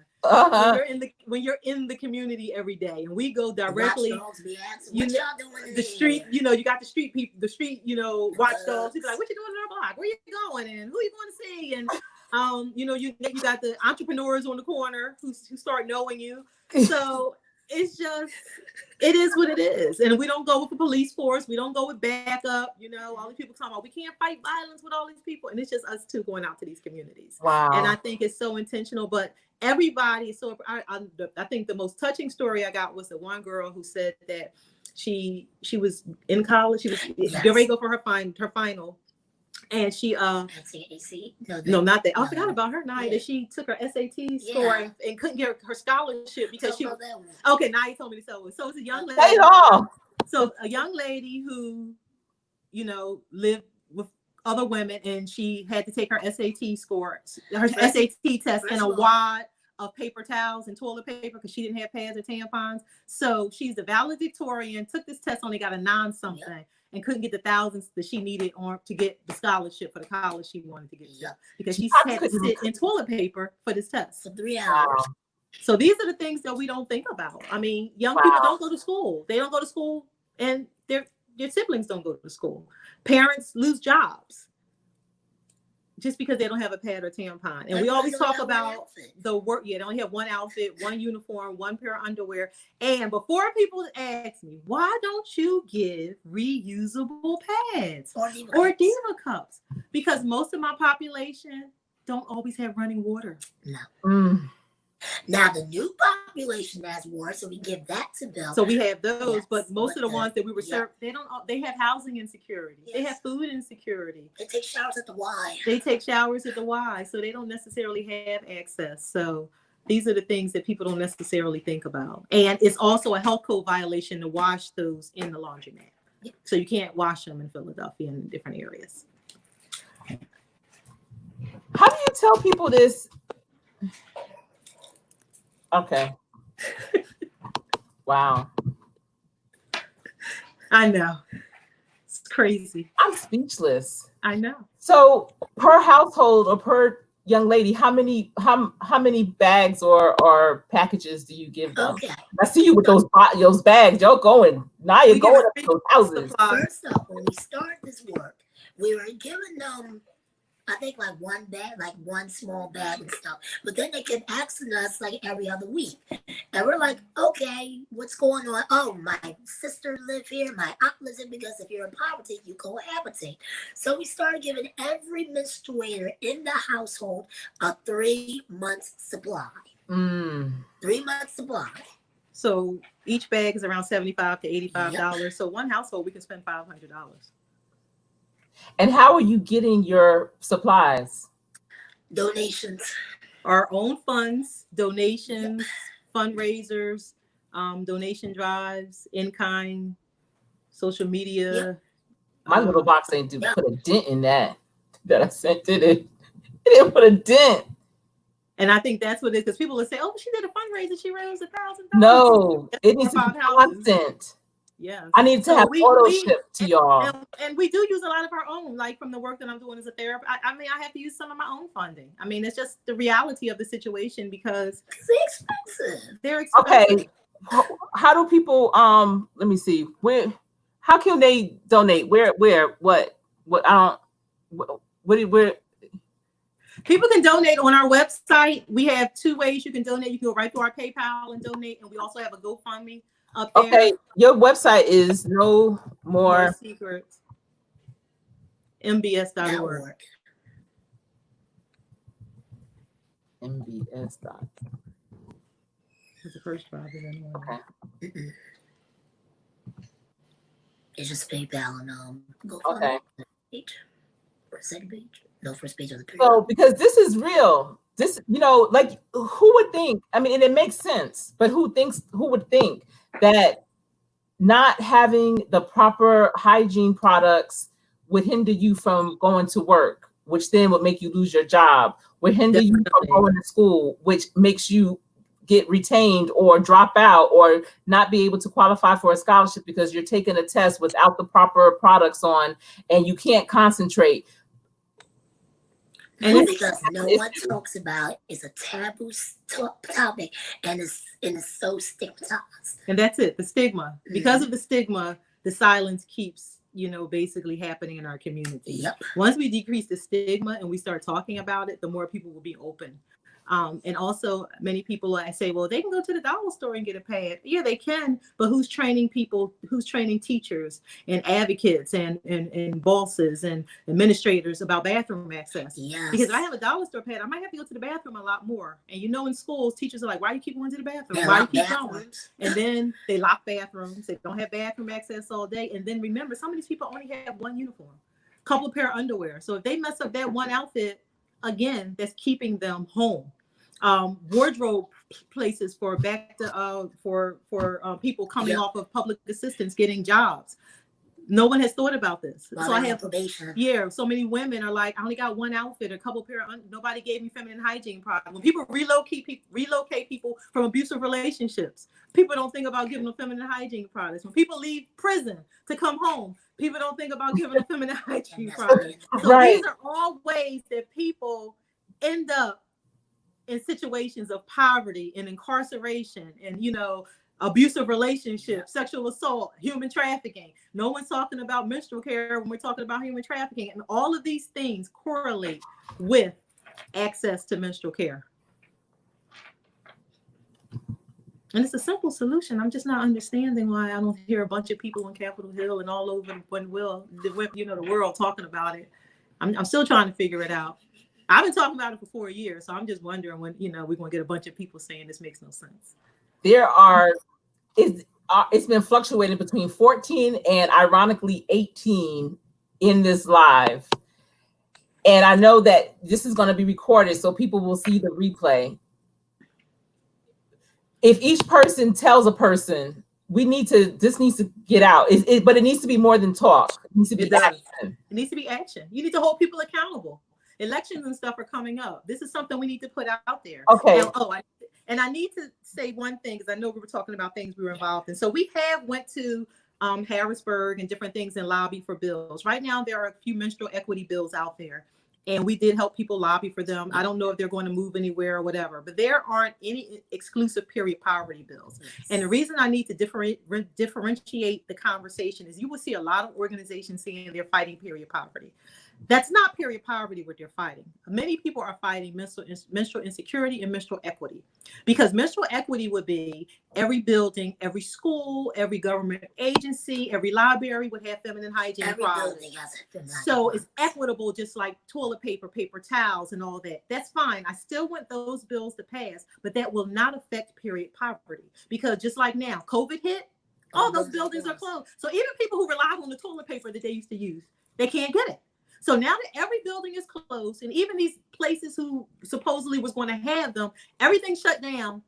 When you're in the community every day, and we go directly, the street, you got the street people, the street, watchdogs. People like, what you doing in our block? Where you going? And who you going to see? And you got the entrepreneurs on the corner who start knowing you. So it's just, it is what it is. And we don't go with the police force. We don't go with backup. All these people talking about we can't fight violence with all these people. And it's just us two going out to these communities. Wow. And I think it's so intentional. But everybody, so I think the most touching story I got was the one girl who said that she was in college. She was getting ready to go for her final. And she no, not that. I forgot about her night that she took her SAT score and couldn't get her scholarship because she okay. Now you told me so. So it's a young lady. So a young lady who lived with other women, and she had to take her SAT score, her SAT test, in a wad of paper towels and toilet paper because she didn't have pads or tampons. So she's the valedictorian. Took this test, only got a 9 something. Yep. And couldn't get the thousands that she needed to get the scholarship for the college she wanted to get to, because she had to sit in toilet paper for this test for 3 hours. So these are the things that we don't think about. I mean, young people don't go to school. They don't go to school, and their siblings don't go to school. Parents lose jobs just because they don't have a pad or tampon. And we always talk about the work. Yeah, they only have one outfit, one uniform, one pair of underwear. And before people ask me, why don't you give reusable pads or diva cups? Because most of my population don't always have running water. No. Now the new population has water, so we give that to them. So we have those, but most of the ones that we were served, they have housing insecurity. They have food insecurity. They take showers at the Y. So they don't necessarily have access. So these are the things that people don't necessarily think about. And it's also a health code violation to wash those in the laundromat. Yep. So you can't wash them in Philadelphia and different areas. How do you tell people this? Okay. Wow. I know. It's crazy. I'm speechless. I know. So per household or per young lady, how many bags or packages do you give them? Okay. I see you with those bags. You're going up to those houses. First up, when we start this work, we were giving them, I think, like one bag, like one small bag and stuff. But then they kept asking us like every other week. And we're like, okay, what's going on? Oh, my sister lives here. My aunt lives here, because if you're in poverty, you cohabitate. So we started giving every menstruator in the household a 3-month supply. 3-month supply. So each bag is around $75 to $85. Yep. So one household, we can spend $500. And how are you getting your supplies? Donations. Our own funds, donations, fundraisers, donation drives, in-kind, social media. Yep. My little box ain't put a dent in that I sent it. It didn't put a dent. And I think that's what it is, because people will say, oh, she did a fundraiser, she raised $1,000. No, it needs to be constant. Yeah, I need to have auto ship to y'all. And we do use a lot of our own, like from the work that I'm doing as a therapist. I mean, I have to use some of my own funding. I mean, it's just the reality of the situation, because it's expensive. They're expensive. Okay, how do people? Let me see. How can they donate? Where? What? I don't. Where? People can donate on our website. We have 2 ways you can donate. You can go right to our PayPal and donate, and we also have a GoFundMe up there. Okay, your website is No More Secrets. mbs.org. MBS. It's the first Bob is anyway. Okay. Mm-mm. It's just PayPal and go Okay. page or second page. No, first page of the page. So because this is real, this, you know, like who would think? I mean, and it makes sense, but who would think that not having the proper hygiene products would hinder you from going to work, which then would make you lose your job, would hinder you from going to school, which makes you get retained or drop out or not be able to qualify for a scholarship because you're taking a test without the proper products on and you can't concentrate. And it's because no one talks about it. It's a taboo topic, and it's so stigmatized. And that's it, the stigma. Because of the stigma, the silence keeps, you know, basically happening in our community. Yep. Once we decrease the stigma and we start talking about it, the more people will be open. And also many people, I say, well, they can go to the dollar store and get a pad. Yeah, they can, but who's training people, who's training teachers and advocates and bosses and administrators about bathroom access? Yes. Because if I have a dollar store pad, I might have to go to the bathroom a lot more. And you know, in schools, teachers are like, why do you keep going to the bathroom? Why do you keep going? And then they lock bathrooms. They don't have bathroom access all day. And then remember, some of these people only have one uniform, a couple of pair of underwear. So if they mess up that one outfit, again, that's keeping them home. Wardrobe places for people coming off of public assistance getting jobs. No one has thought about this. Well, so I have probation. Yeah, so many women are like, I only got one outfit, a couple pair. Nobody gave me feminine hygiene products. When people relocate people from abusive relationships, people don't think about giving them feminine hygiene products. When people leave prison to come home, people don't think about giving them feminine hygiene products. So these are all ways that people end up in situations of poverty and incarceration and, you know, abusive relationships, sexual assault, human trafficking. No one's talking about menstrual care when we're talking about human trafficking. And all of these things correlate with access to menstrual care. And it's a simple solution. I'm just not understanding why I don't hear a bunch of people on Capitol Hill and all over the world talking about it. I'm still trying to figure it out. I've been talking about it for 4 years, so I'm just wondering when, you know, we're going to get a bunch of people saying this makes no sense. It's been fluctuating between 14 and ironically 18 in this live. And I know that this is going to be recorded, so people will see the replay. If each person tells a person, this needs to get out, but it needs to be more than talk. It needs to be action. It needs to be action. You need to hold people accountable. Elections and stuff are coming up. This is something we need to put out there. Okay. And I need to say one thing, because I know we were talking about things we were involved in. So we have went to Harrisburg and different things and lobby for bills. Right now, there are a few menstrual equity bills out there. And we did help people lobby for them. I don't know if they're going to move anywhere or whatever, but there aren't any exclusive period poverty bills. Yes. And the reason I need to differentiate the conversation is you will see a lot of organizations saying they're fighting period poverty. That's not period poverty what they're fighting. Many people are fighting menstrual insecurity and menstrual equity, because menstrual equity would be every building, every school, every government agency, every library would have feminine hygiene products. So it's equitable, just like toilet paper, paper towels, and all that. That's fine. I still want those bills to pass, but that will not affect period poverty, because just like now, COVID hit, all those buildings are closed. So even people who rely on the toilet paper that they used to use, they can't get it. So now that every building is closed, and even these places who supposedly was going to have them, everything shut down,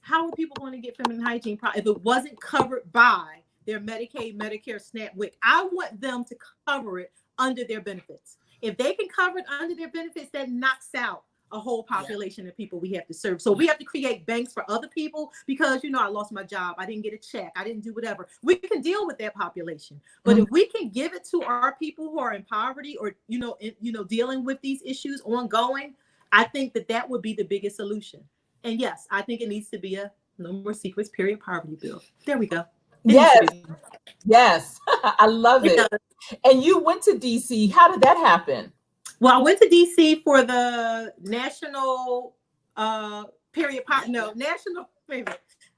how are people going to get feminine hygiene if it wasn't covered by their Medicaid, Medicare, SNAP, WIC? I want them to cover it under their benefits. If they can cover it under their benefits, that knocks out a whole population of people we have to serve. So we have to create banks for other people, because, you know, I lost my job, I didn't get a check, I didn't do whatever. We can deal with that population. But if we can give it to our people who are in poverty or, dealing with these issues ongoing, I think that would be the biggest solution. And yes, I think it needs to be a no more secrets period poverty bill. There we go. Yes. I love it. And you went to DC. How did that happen? Well, I went to DC for the national period poverty. No, national. What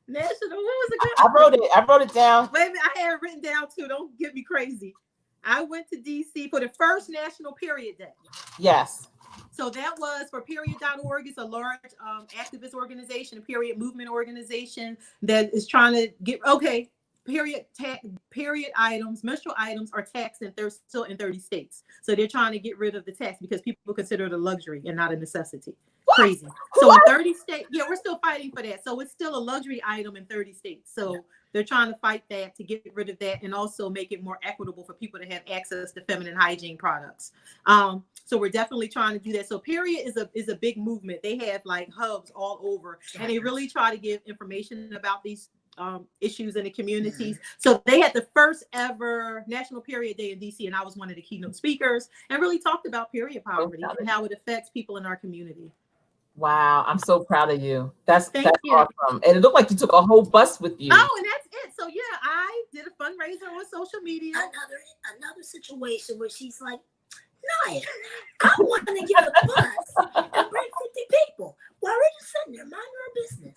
was it called? I wrote it down. Wait a minute, I had it written down too. Don't get me crazy. I went to DC for the first National Period Day. Yes. So that was for period.org. It's a large activist organization, a period movement organization that is trying to get, period items, menstrual items are taxed and they're still in 30 states. So they're trying to get rid of the tax because people consider it a luxury and not a necessity. What? Crazy. So in 30 states, yeah, we're still fighting for that. So it's still a luxury item in 30 states. So they're trying to fight that to get rid of that and also make it more equitable for people to have access to feminine hygiene products. So we're definitely trying to do that. So period is a big movement. They have like hubs all over, and they really try to give information about these issues in the communities. So they had the first ever National Period Day in DC, and I was one of the keynote speakers and really talked about period poverty and how it affects people in our community. Wow, I'm so proud of you. That's Thank you. awesome. And it looked like you took a whole bus with you. Oh, and that's it. So yeah, I did a fundraiser on social media. Another situation where she's like, no, I want to get a bus and bring 50 people. Why are you sitting there minding our business?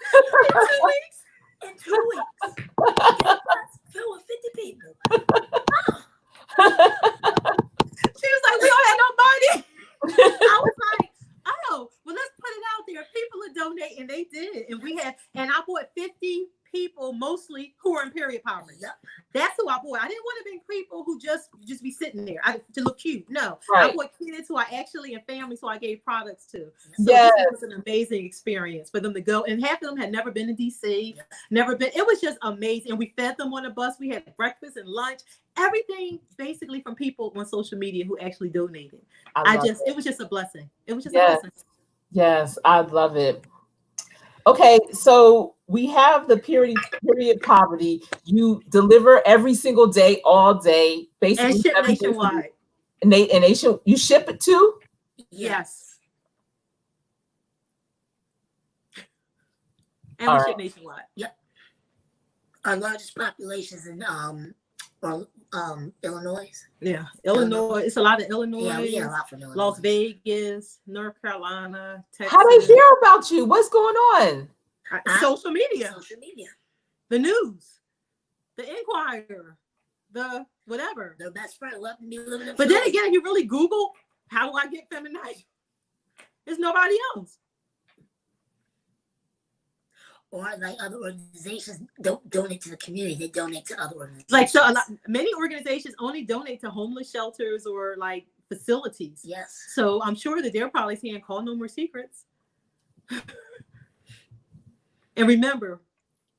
In 2 weeks, get a bus filled with 50 people. She was like, we don't have no money. I was like, oh, well, let's put it out there. People are donating, and they did. And I bought 50 people, mostly who are in period poverty. Yep. That's who I bought. I didn't want to bring people who just be sitting there to look cute. No, right. I bought kids who I actually and families who I gave products to. So this was an amazing experience for them to go. And half of them had never been in DC, never been. It was just amazing. And we fed them on the bus. We had breakfast and lunch, everything basically from people on social media who actually donated. It was just a blessing. It was just a blessing. Yes, I love it. Okay, so we have the period poverty. You deliver every single day, all day, basically. And ship nationwide. And you ship it too? Yes. And we ship nationwide. Yep. Our largest populations in Illinois. Yeah, Illinois. It's a lot of Illinois. Yeah, we get a lot from Illinois. Las Vegas, North Carolina, Texas. How do they hear about you? What's going on? Social media. Social media. The news. The Inquirer. The whatever. Their best friend loved me living in But then again, if you really Google, how do I get feminized? There's nobody else. Or like other organizations don't donate to the community; they donate to other organizations. Like many organizations only donate to homeless shelters or like facilities. Yes. So I'm sure that they're probably saying, "Call No More Secrets." And remember,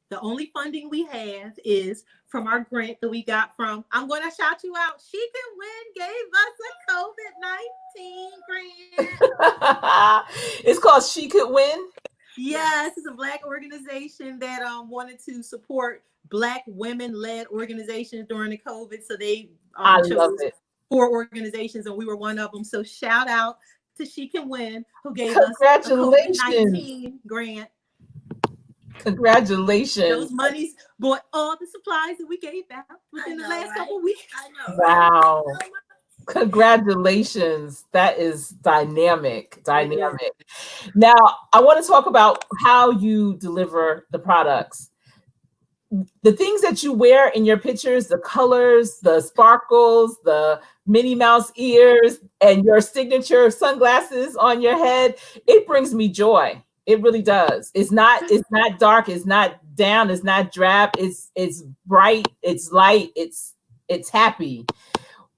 the only funding we have is from our grant that we got from. I'm going to shout you out. She Can Win gave us a COVID-19 grant. It's called She Could Win. Yes, it's a Black organization that wanted to support Black women-led organizations during the COVID. So they chose 4 organizations, and we were one of them. So shout out to She Can Win, who gave us a COVID-19 grant. Congratulations. Those monies bought all the supplies that we gave out within the last couple of weeks. I know. Wow. Congratulations. That is dynamic. Now, I want to talk about how you deliver the products. The things that you wear in your pictures, the colors, the sparkles, the Minnie Mouse ears, and your signature sunglasses on your head, it brings me joy. It really does. It's not dark, it's not down, it's not drab, it's bright, it's light, it's happy.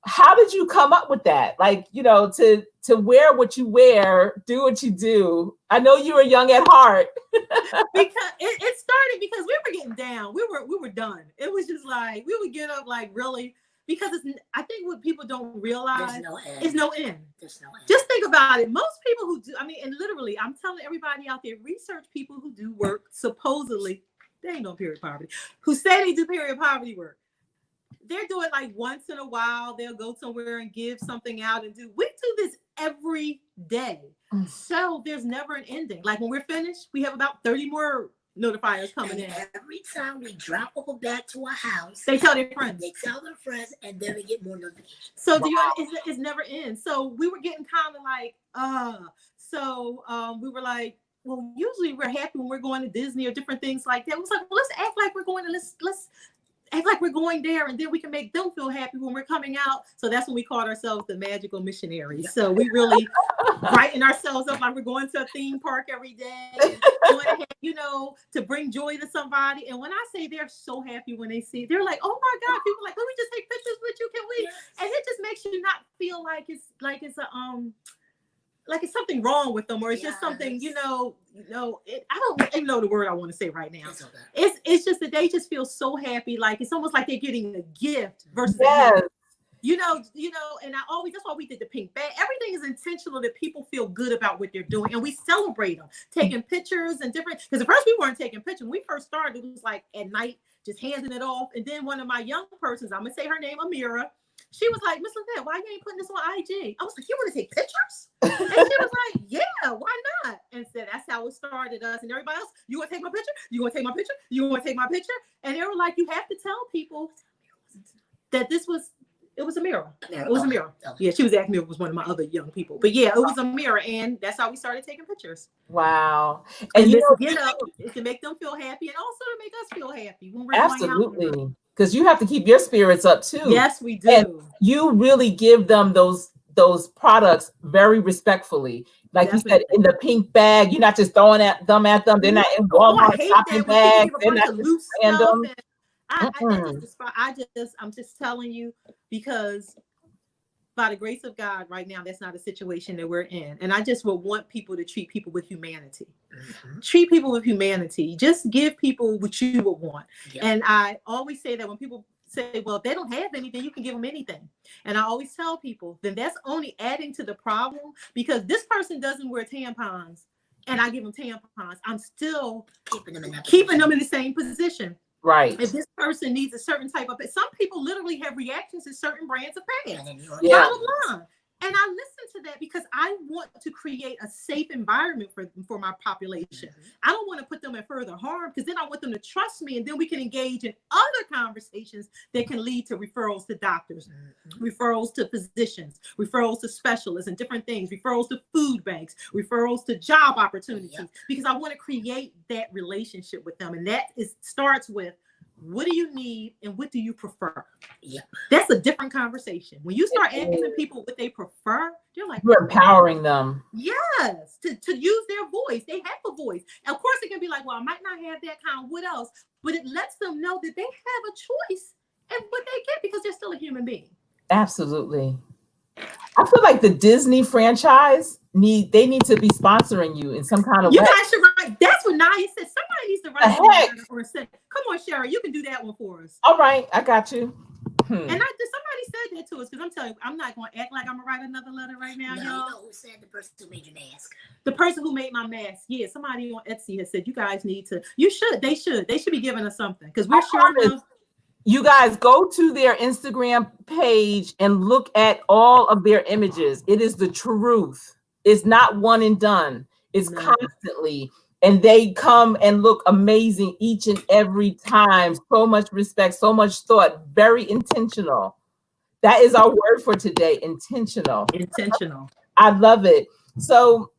How did you come up with that? Like, to wear what you wear, do what you do. I know you were young at heart. Because it started because we were getting down. We were done. It was just like we would get up like really because I think what people don't realize is no end. There's no end. Just think about it. Most people who do, and literally, I'm telling everybody out there, research people who do work supposedly, they ain't no period poverty, who say they do period poverty work. They're doing like once in a while, they'll go somewhere and give something out and we do this every day. So there's never an ending. Like when we're finished, we have about 30 more notifiers coming in. Every time we drop off a bag to a house, they tell their friends. They tell their friends, and then we get more notifications. So it's never ends. So we were getting kind of like, we were like, well, usually we're happy when we're going to Disney or different things like that. It was like, well, let's act like we're going to let's act like we're going there, and then we can make them feel happy when we're coming out. So that's when we called ourselves the magical missionaries. So we really brighten ourselves up like we're going to a theme park every day, and going ahead, to bring joy to somebody. And when I say they're so happy when they see, they're like, oh my God, people are like, let me just take pictures with you, can we? And it just makes you not feel like it's something wrong with them, or it's just something, I don't even know the word I want to say right now. It's just that they just feel so happy, like it's almost like they're getting a gift versus a gift. And that's why we did the pink bag. Everything is intentional that people feel good about what they're doing, and we celebrate them, taking pictures and different. Because at first we weren't taking pictures. When we first started, it was like at night, just handing it off. And then one of my young persons, I'm gonna say her name, Amira. She was like, Miss Lynette, why you ain't putting this on IG? I was like, you want to take pictures? And she was like, yeah, why not? And said, that's how it started us. And everybody else, you want to take my picture? You want to take my picture? You want to take my picture? And they were like, you have to tell people that it was a mirror. It was a mirror. Yeah, she was asking me if it was one of my other young people. But yeah, it was a mirror. And that's how we started taking pictures. Wow. And to make them feel happy, and also to make us feel happy when we're absolutely. Going out. Because you have to keep your spirits up too. Yes, we do. And you really give them those products very respectfully. Like you said, in the pink bag, you're not just throwing them at them. They're not in Walmart shopping bags. They're not just random. I'm just telling you, because by the grace of God, right now, that's not a situation that we're in. And I just would want people to treat people with humanity. Mm-hmm. Treat people with humanity. Just give people what you would want. Yep. And I always say that when people say, well, if they don't have anything, you can give them anything. And I always tell people, then that's only adding to the problem, because this person doesn't wear tampons and I give them tampons. I'm still keeping them in the same position. Right. If this person needs a certain type of, some people literally have reactions to certain brands of pads. Yeah. Bottom line. And I listen to that because I want to create a safe environment for my population. Mm-hmm. I don't want to put them in further harm, because then I want them to trust me, and then we can engage in other conversations that can lead to referrals to doctors, mm-hmm. referrals to physicians, referrals to specialists and different things, referrals to food banks, referrals to job opportunities, because I want to create that relationship with them. And that starts with, what do you need and what do you prefer? Yeah, that's a different conversation. When you start asking people what they prefer, you're like, you're empowering them. Yes, to use their voice. They have a voice. Of course, it can be like, well, I might not have that kind. What else? But it lets them know that they have a choice in what they get, because they're still a human being. Absolutely. I feel like the Disney franchise need to be sponsoring you in some kind of way. You guys should write. That's what Naya said. Somebody needs to write a or send. Come on, Sherri, you can do that one for us. All right, I got you. And somebody said that to us, because I'm telling you, I'm not going to act like I'm gonna write another letter right now, y'all. You know who said? The person who made your mask. The person who made my mask. Yeah, somebody on Etsy has said you guys need to. They should be giving us something, because we're sure. You guys go to their Instagram page and look at all of their images. It is the truth. It's not one and done. It's constantly. And they come and look amazing each and every time. So much respect, so much thought, very intentional. That is our word for today, intentional. Intentional. I love it. So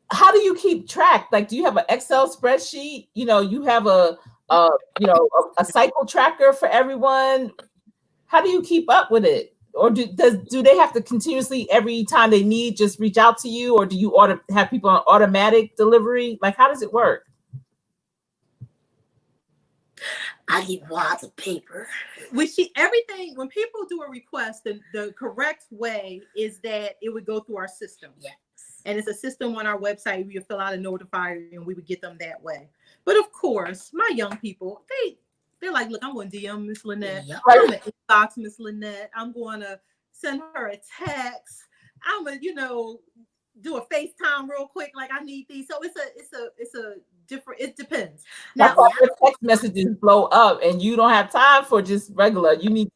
how do you keep track? Like, do you have an Excel spreadsheet? You have a cycle tracker for everyone? How do you keep up with it? Or do they have to continuously, every time they need, just reach out to you? Or do you have people on automatic delivery? Like, how does it work? I need lots of paper. When people do a request, the correct way is that it would go through our system. Yes. And it's a system on our website. We would fill out a notifier and we would get them that way. But of course, my young people, they're like, look, I'm going to DM Miss Lynette. Yep. I'm going to inbox Miss Lynette. I'm going to send her a text. I'm going to, do a FaceTime real quick. Like, I need these. So it's a different, it depends. Now, the text messages blow up and you don't have time for just regular. You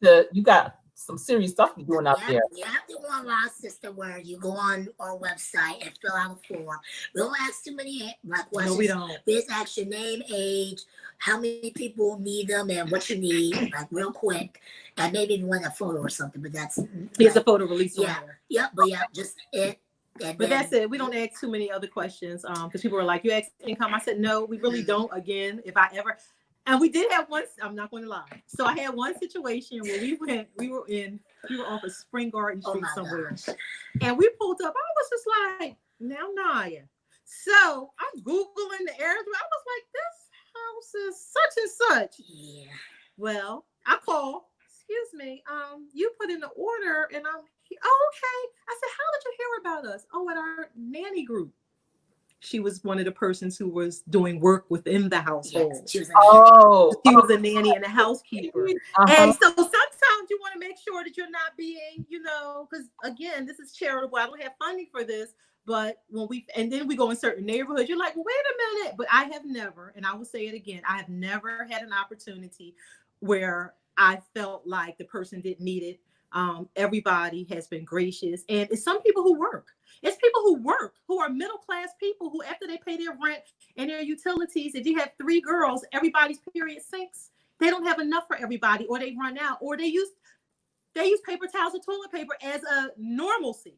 got some serious stuff you're doing out there. You have to go on our system where you go on our website and fill out a form. We don't ask too many questions. No, we don't. We just ask your name, age, how many people need them, and what you need, like real quick. And maybe even want a photo or something, but that's... There's a photo release. Just it. But that's it. We don't ask too many other questions because people are like, you ask income. I said, no, we really don't. Again, if I ever... And we did have one, I'm not going to lie. So I had one situation where we were off of Spring Garden Street somewhere. Gosh. And we pulled up. I was just like, now Naya. So I'm Googling the area. I was like, this house is such and such. Yeah. Well, I called. Excuse me. You put in the order and I'm, oh, okay. I said, how did you hear about us? Oh, at our nanny group. She was one of the persons who was doing work within the household. Yes, she was a nanny and a housekeeper. And so sometimes you want to make sure that you're not being, because again, this is charitable. I don't have funding for this. But then we go in certain neighborhoods, you're like, well, wait a minute. But I have never, and I will say it again, I have never had an opportunity where I felt like the person didn't need it. Everybody has been gracious. And it's some people who work. It's people who work, who are middle-class people who, after they pay their rent and their utilities, if you have 3 girls, everybody's period sinks. They don't have enough for everybody, or they run out, or they use paper towels or toilet paper as a normalcy,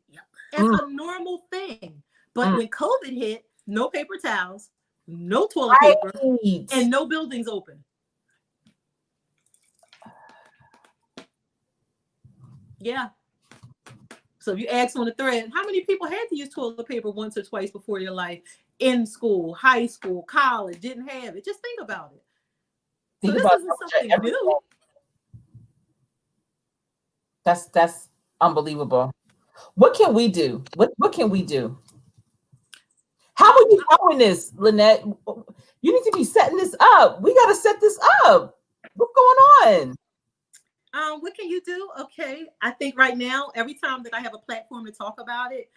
as a normal thing. But when COVID hit, no paper towels, no toilet paper, and no buildings open. Yeah. So if you ask on the thread, how many people had to use toilet paper once or twice before their life in school, high school, college, didn't have it? Just think about it. So this isn't something new. That's unbelievable. What can we do? What can we do? How are you doing this, Lynette? You need to be setting this up. We got to set this up. What's going on? What can you do? Okay. I think right now, every time that I have a platform to talk about it,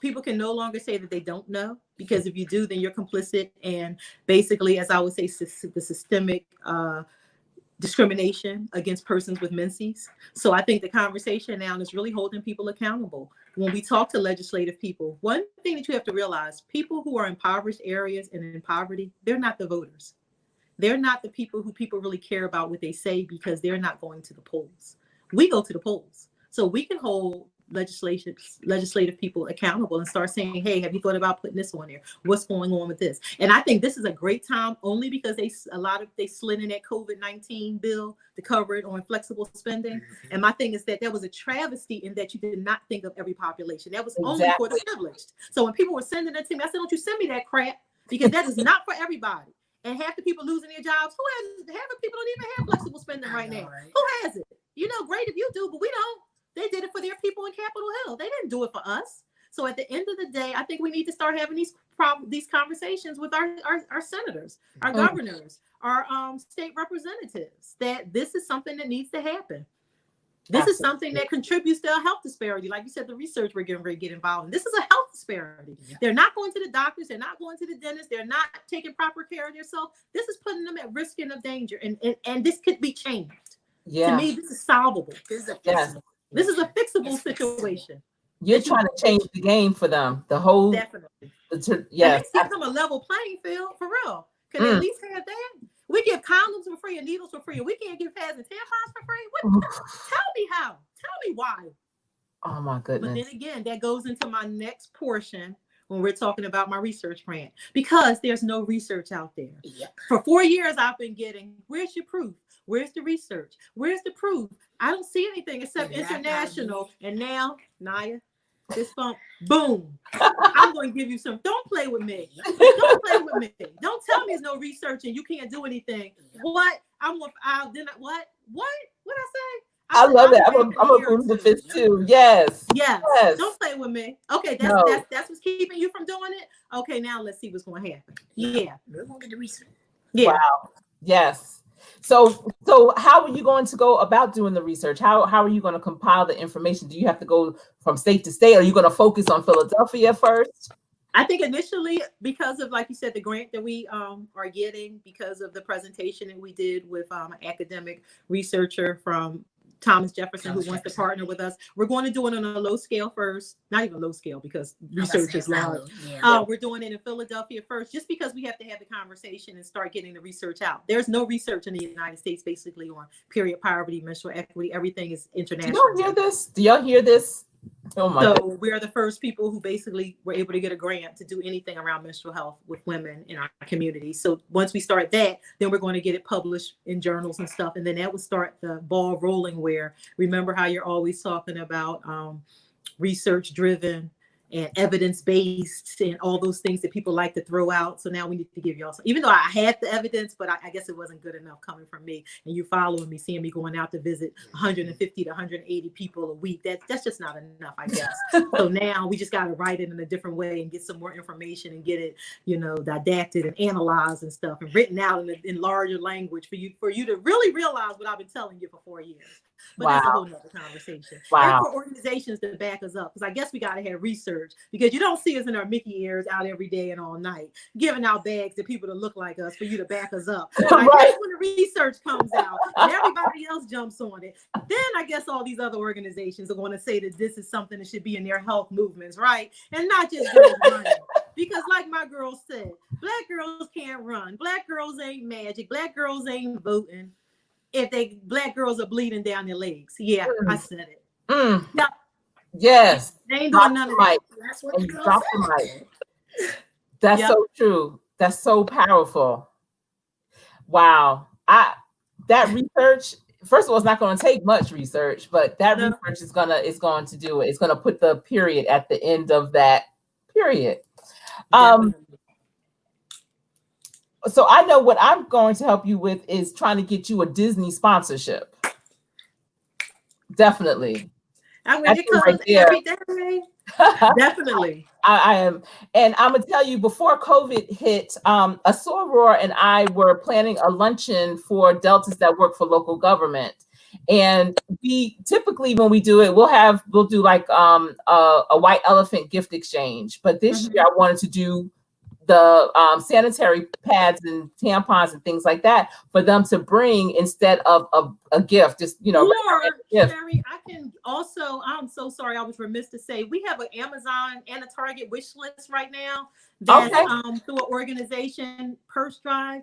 people can no longer say that they don't know, because if you do, then you're complicit. And basically, as I would say, the systemic discrimination against persons with menses. So I think the conversation now is really holding people accountable. When we talk to legislative people, one thing that you have to realize, people who are in impoverished areas and in poverty, they're not the voters. They're not the people who people really care about what they say, because they're not going to the polls. We go to the polls. So we can hold legislative people accountable and start saying, hey, have you thought about putting this on there? What's going on with this? And I think this is a great time, only because they slid in that COVID-19 bill to cover it on flexible spending. And my thing is that was a travesty in that you did not think of every population. That was only for the privileged. So when people were sending it to me, I said, don't you send me that crap, because that is not for everybody. And half the people losing their jobs, half the people don't even have flexible spending right now. Right? Who has it? Great if you do, but we don't. They did it for their people in Capitol Hill. They didn't do it for us. So at the end of the day, I think we need to start having these conversations with our senators, our governors, our state representatives, that this is something that needs to happen. This is something that contributes to a health disparity. Like you said, the research we're getting ready to get involved in. This is a health disparity. Yeah. They're not going to the doctors. They're not going to the dentist. They're not taking proper care of themselves. This is putting them at risk and of danger. And this could be changed. Yeah. To me, this is solvable. This is a fixable situation. You're trying to change the game for them. The whole. Definitely. Yes. It become a level playing field for real. Can they at least have that? We give condoms for free and needles for free. We can't give pads and tampons for free. Tell me how. Tell me why. Oh my goodness. But then again, that goes into my next portion when we're talking about my research grant, because there's no research out there. Yep. For 4 years, I've been getting, where's your proof? Where's the research? Where's the proof? I don't see anything except international. And now, Naya, this bump, boom. I'm going to give you some. Don't play with me. Don't play with me. Don't tell me there's no research and you can't do anything. What? What I say? I love that. I'm a proof of this too. Yes. Don't play with me. Okay, that's what's keeping you from doing it. Okay, now let's see what's going to happen. Yeah, we're going to get the research. Yeah. Wow. Yes. So how are you going to go about doing the research? How are you going to compile the information? Do you have to go from state to state? Are you going to focus on Philadelphia first? I think initially, because of, like you said, the grant that we are getting, because of the presentation that we did with an academic researcher from Thomas Jefferson, who wants to partner with us. We're going to do it on a low scale first, not even low scale because research is large. We're doing it in Philadelphia first, just because we have to have the conversation and start getting the research out. There's no research in the United States basically on period poverty, menstrual equity. Everything is international. Do y'all hear this? Do y'all hear this? Oh my So goodness. we are the first people who basically were able to get a grant to do anything around menstrual health with women in our community. So once we start that, then we're going to get it published in journals and stuff. And then that will start the ball rolling where, remember how you're always talking about research driven and evidence-based and all those things that people like to throw out. So now we need to give y'all some, even though I had the evidence, but I guess it wasn't good enough coming from me. And you following me, seeing me going out to visit 150 to 180 people a week. That's just not enough, I guess. So now we just got to write it in a different way and get some more information and get it, didacted and analyzed and stuff and written out in larger language for you to really realize what I've been telling you for 4 years. But that's a whole nother conversation. Wow. And for organizations to back us up, because I guess we got to have research, because you don't see us in our Mickey ears out every day and all night, giving out bags to people to look like us for you to back us up. But I guess when the research comes out and everybody else jumps on it, then I guess all these other organizations are going to say that this is something that should be in their health movements, right? And not just girls running. Because like my girl said, Black girls can't run. Black girls ain't magic. Black girls ain't voting. If Black girls are bleeding down their legs. Yeah, I said it. Yeah. Yes. They ain't doing none of that. That's what the girl said. That's so true. That's so powerful. Wow. That research, first of all, it's not going to take much research, but that research is going to do it. It's going to put the period at the end of that period. So I know what I'm going to help you with is trying to get you a Disney sponsorship. Definitely. I'm going to get every day. Definitely. I am. And I'm going to tell you, before COVID hit, a soror and I were planning a luncheon for Deltas that work for local government. And we typically, when we do it, we'll do like a white elephant gift exchange. But this year I wanted to do the sanitary pads and tampons and things like that for them to bring instead of a gift, just, Sherri, I can also, I'm so sorry, I was remiss to say, we have an Amazon and a Target wish list right now that's through an organization, Purse Drive.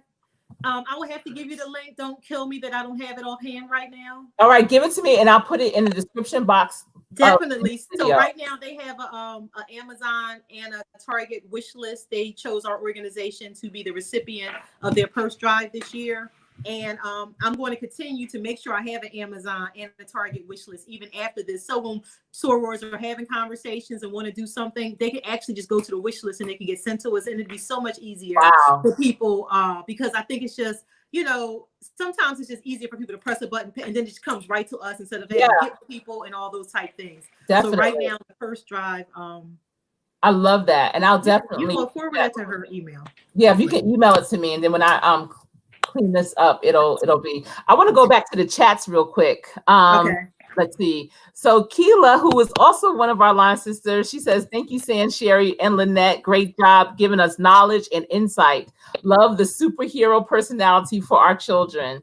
I will have to give you the link. Don't kill me that I don't have it offhand right now. All right, give it to me and I'll put it in the description box. Definitely. So right now they have a Amazon and a Target wish list. They chose our organization to be the recipient of their Purse Drive this year. And I'm going to continue to make sure I have an Amazon and a Target wish list even after this. So when sorors are having conversations and want to do something, they can actually just go to the wish list and they can get sent to us. And it'd be so much easier for people because I think it's just, sometimes it's just easier for people to press a button and then it just comes right to us instead of having to get people and all those type things. Definitely. So right now, the First Drive. I love that. And I'll definitely. You will forward that to her email. Yeah, if you can email it to me. And then when I clean this up, it'll be. I want to go back to the chats real quick. Let's see. So Keela, who is also one of our line sisters, she says, thank you, San, Sherri, and Lynette. Great job giving us knowledge and insight. Love the superhero personality for our children.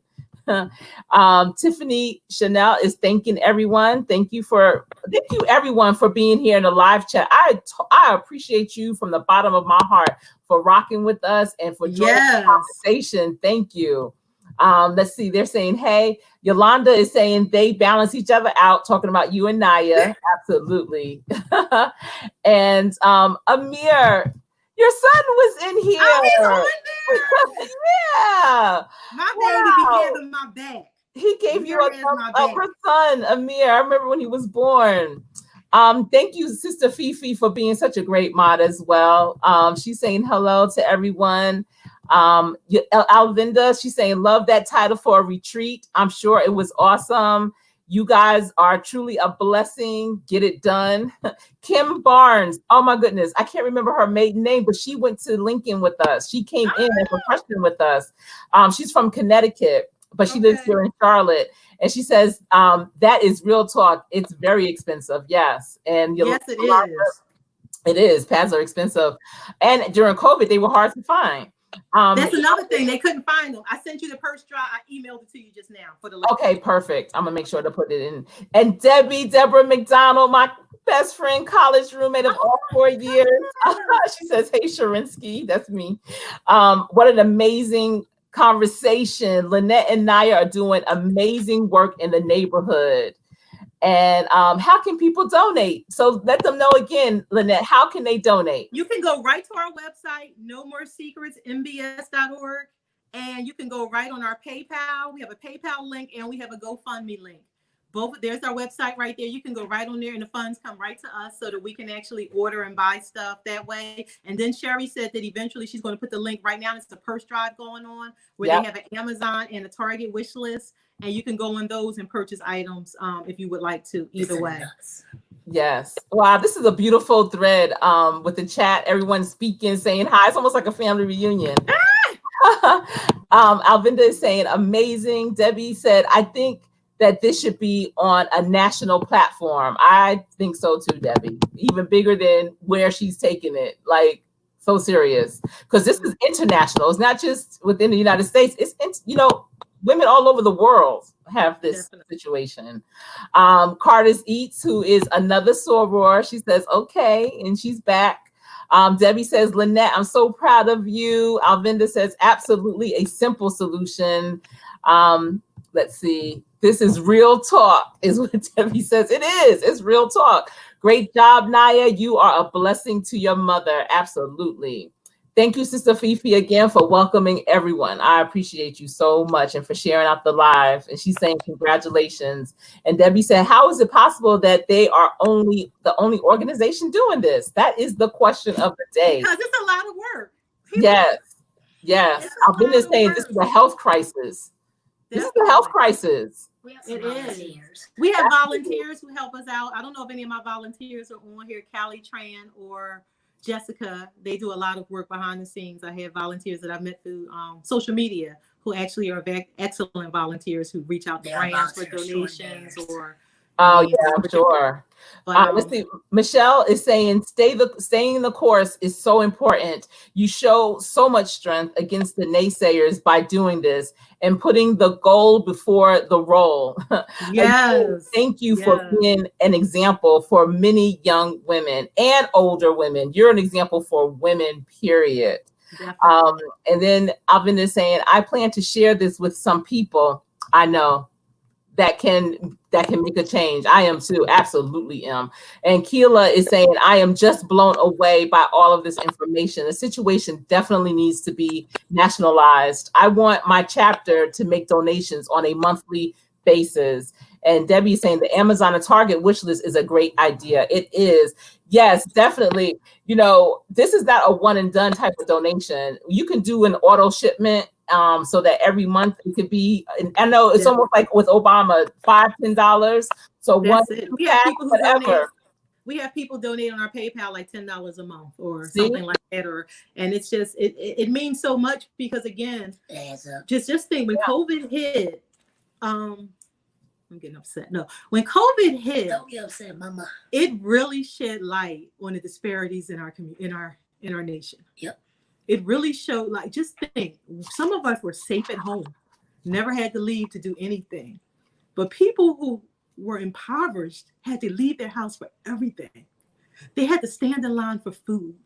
Tiffany Chanel is thanking everyone. Thank you everyone for being here in the live chat. I appreciate you from the bottom of my heart for rocking with us and for joining the conversation. Thank you. Let's see. They're saying, hey, Yolanda is saying they balance each other out, talking about you and Naya. Absolutely. And Amir, your son was in here. Oh, he's on there. Yeah. My baby be having my back. He gave you a thumbs up. Her son, Amir. I remember when he was born. Thank you, Sister Fifi, for being such a great mod as well. She's saying hello to everyone. Alvinda, she's saying, love that title for a retreat. I'm sure it was awesome. You guys are truly a blessing. Get it done. Kim Barnes. Oh my goodness. I can't remember her maiden name, but she went to Lincoln with us. She came in as a freshman with us. She's from Connecticut, but she lives here in Charlotte. And she says, that is real talk. It's very expensive. Yes. And yes, it is. It is. Pads are expensive. And during COVID, they were hard to find. That's another thing. They couldn't find them. I sent you the Purse Drive. I emailed it to you just now for the link. Okay, perfect. I'm gonna make sure to put it in. And Deborah McDonald, my best friend, college roommate of all 4 years. She says, hey, Sharinsky. That's me. What an amazing conversation. Lynette and Naya are doing amazing work in the neighborhood. And how can people donate? So let them know again, Lynette, how can they donate? You can go right to our website, nomorесecretsmbs.org, and you can go right on our PayPal. We have a PayPal link and we have a GoFundMe link. There's our website right there. You can go right on there and the funds come right to us so that we can actually order and buy stuff that way. And then Sherri said that eventually she's going to put the link right now. It's a purse drive going on where they have an Amazon and a Target wish list. And you can go on those and purchase items if you would like to, either way. Yes. Wow, this is a beautiful thread with the chat, everyone speaking, saying hi. It's almost like a family reunion. Alvinda is saying amazing. Debbie said, I think that this should be on a national platform. I think so too, Debbie. Even bigger than where she's taking it. Like, so serious. Because this is international. It's not just within the United States. It's, women all over the world have this situation. Cardis Eats, who is another soror, she says, okay, and she's back. Debbie says, Lynette, I'm so proud of you. Alvinda says, absolutely a simple solution. Let's see. This is real talk, is what Debbie says. It is. It's real talk. Great job, Naya. You are a blessing to your mother. Absolutely. Thank you, Sister Fifi, again for welcoming everyone. I appreciate you so much and for sharing out the live. And she's saying congratulations. And Debbie said, how is it possible that they are the only organization doing this? That is the question of the day. Because it's a lot of work. Yes. I've been saying this is a health crisis. This is a health crisis. It is. We have volunteers who help us out. I don't know if any of my volunteers are on here, Callie Tran or Jessica. They do a lot of work behind the scenes. I have volunteers that I've met through social media who actually are excellent volunteers who reach out to brands for donations or. Oh yeah, I'm sure. Let's see. Michelle is saying staying the course is so important. You show so much strength against the naysayers by doing this and putting the goal before the role. Yes. Thank you for being an example for many young women and older women. You're an example for women, period. And then Alvin is saying, I plan to share this with some people I know that can make a change. I am too, absolutely am. And Keela is saying, I am just blown away by all of this information. The situation definitely needs to be nationalized. I want my chapter to make donations on a monthly basis. And Debbie is saying the Amazon and Target wish list is a great idea. It is. Yes, definitely. You know, this is not a one and done type of donation. You can do an auto shipment so that every month it could be, I know it's almost like with Obama, $5, $10. So one, whatever. We have people donate on our PayPal like $10 a month or something like that. And it's just, it means so much because again, just think when COVID hit, I'm getting upset. No, when COVID hit, don't get upset, Mama. It really shed light on the disparities in our community, in our nation. Yep. It really showed, like, just think, some of us were safe at home, never had to leave to do anything. But people who were impoverished had to leave their house for everything. They had to stand in line for food.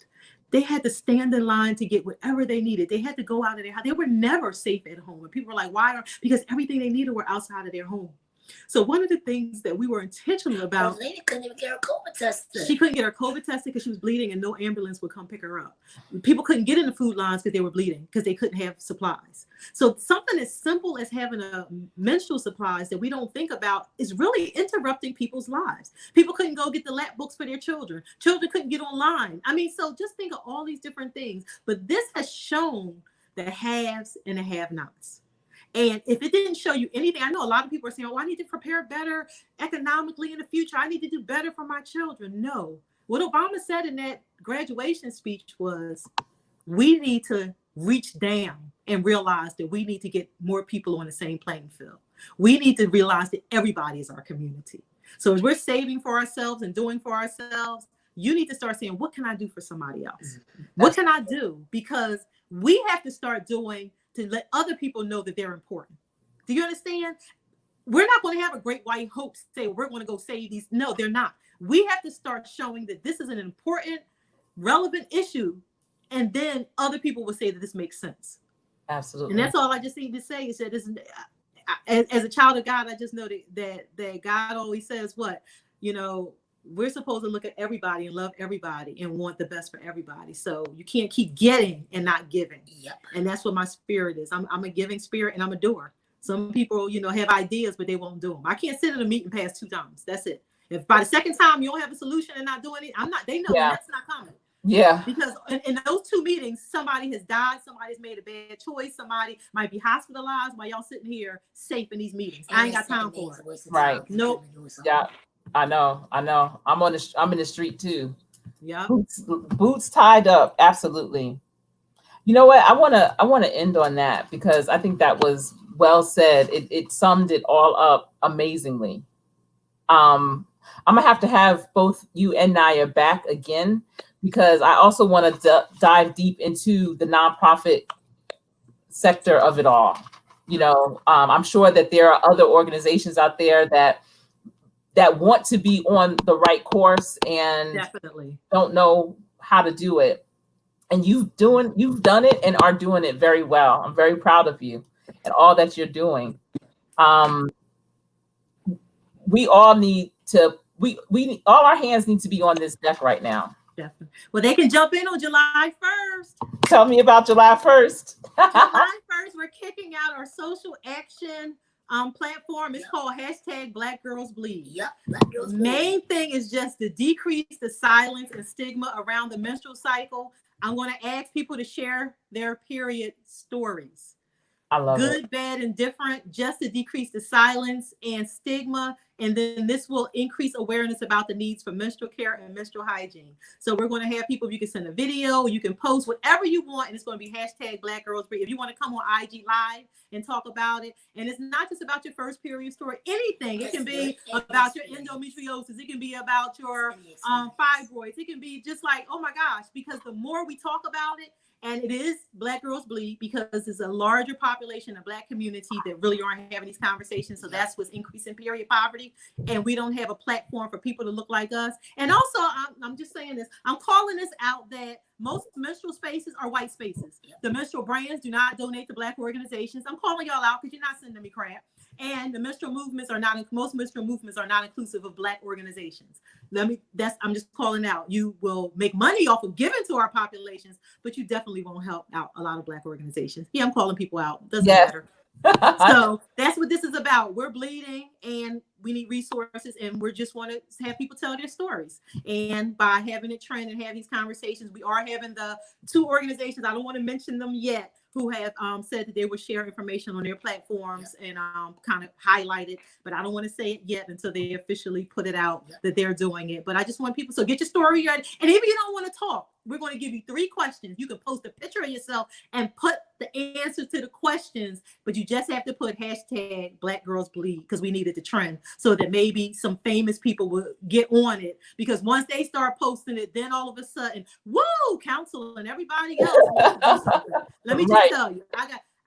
They had to stand in line to get whatever they needed. They had to go out of their house. They were never safe at home. And people were like, why? Because everything they needed were outside of their home. So one of the things that we were intentional about. The lady couldn't even get her COVID tested. She couldn't get her COVID tested because she was bleeding and no ambulance would come pick her up. People couldn't get in the food lines because they were bleeding because they couldn't have supplies. So something as simple as having a menstrual supplies that we don't think about is really interrupting people's lives. People couldn't go get the lap books for their children. Children couldn't get online. I mean, so just think of all these different things. But this has shown the haves and the have-nots. And if it didn't show you anything, I know a lot of people are saying, oh, I need to prepare better economically in the future. I need to do better for my children. No. What Obama said in that graduation speech was, we need to reach down and realize that we need to get more people on the same playing field. We need to realize that everybody is our community. So as we're saving for ourselves and doing for ourselves, you need to start saying, what can I do for somebody else? What can I do? Because we have to start doing to let other people know that they're important. Do you understand? We're not going to have a great white hope say, we're going to go save these. No, they're not. We have to start showing that this is an important, relevant issue. And then other people will say that this makes sense. Absolutely. And that's all I just need to say is that as a child of God, I just know that God always says what, we're supposed to look at everybody and love everybody and want the best for everybody. So you can't keep getting and not giving. Yep. And that's what my spirit is. I'm a giving spirit and I'm a doer. Some people, have ideas, but they won't do them. I can't sit in a meeting past 2 times. That's it. If by the second time you don't have a solution and not doing it, they know that's not coming. Yeah. Because in those 2 meetings, somebody has died, somebody's made a bad choice, somebody might be hospitalized while y'all sitting here safe in these meetings. I ain't got time for it. Right. Nope. Yeah. I know. I'm in the street too. Yeah. Boots tied up. Absolutely. You know what? I want to end on that because I think that was well said. It summed it all up amazingly. I'm gonna have to have both you and Naya back again because I also want to dive deep into the nonprofit sector of it all. I'm sure that there are other organizations out there that want to be on the right course and definitely don't know how to do it. And you've done it and are doing it very well. I'm very proud of you and all that you're doing. We all need to, all our hands need to be on this deck right now. Definitely. Well, they can jump in on July 1st. Tell me about July 1st. July 1st, we're kicking out our social action platform. It's called #BlackGirlsBleed. Yep. Black Girls Bleed. Main thing is just to decrease the silence and stigma around the menstrual cycle. I'm going to ask people to share their period stories. I love good, it. bad, and different, just to decrease the silence and stigma. And then this will increase awareness about the needs for menstrual care and menstrual hygiene. So we're going to have people, you can send a video, you can post whatever you want, and it's going to be #BlackGirlsBleed. If you want to come on IG Live and talk about it, and it's not just about your first period story, anything. It can be about your endometriosis. It can be about your fibroids. It can be just like, oh my gosh, because the more we talk about it, and it is Black Girls Bleed because there's a larger population of Black community that really aren't having these conversations. So that's what's increasing period poverty. And we don't have a platform for people to look like us. And also, I'm just saying this, I'm calling this out that most menstrual spaces are white spaces. The menstrual brands do not donate to Black organizations. I'm calling y'all out because you're not sending me crap. And the menstrual movements are not, most menstrual movements are not inclusive of Black organizations. I'm just calling out. You will make money off of giving to our populations, but you definitely won't help out a lot of Black organizations. Yeah, I'm calling people out. Doesn't matter. So that's what this is about. We're bleeding and we need resources, and we just want to have people tell their stories. And by having it trend and have these conversations, we are having the 2 organizations, I don't want to mention them yet, who have said that they would share information on their platforms and kind of highlight it. But I don't want to say it yet until they officially put it out that they're doing it. But I just want people, so get your story ready. And if you don't want to talk, we're going to give you 3 questions. You can post a picture of yourself and put the answer to the questions, but you just have to put #BlackGirlsBleed because we needed to trend so that maybe some famous people will get on it. Because once they start posting it, then all of a sudden, woo, counsel and everybody else wants to do something. Let me just tell you,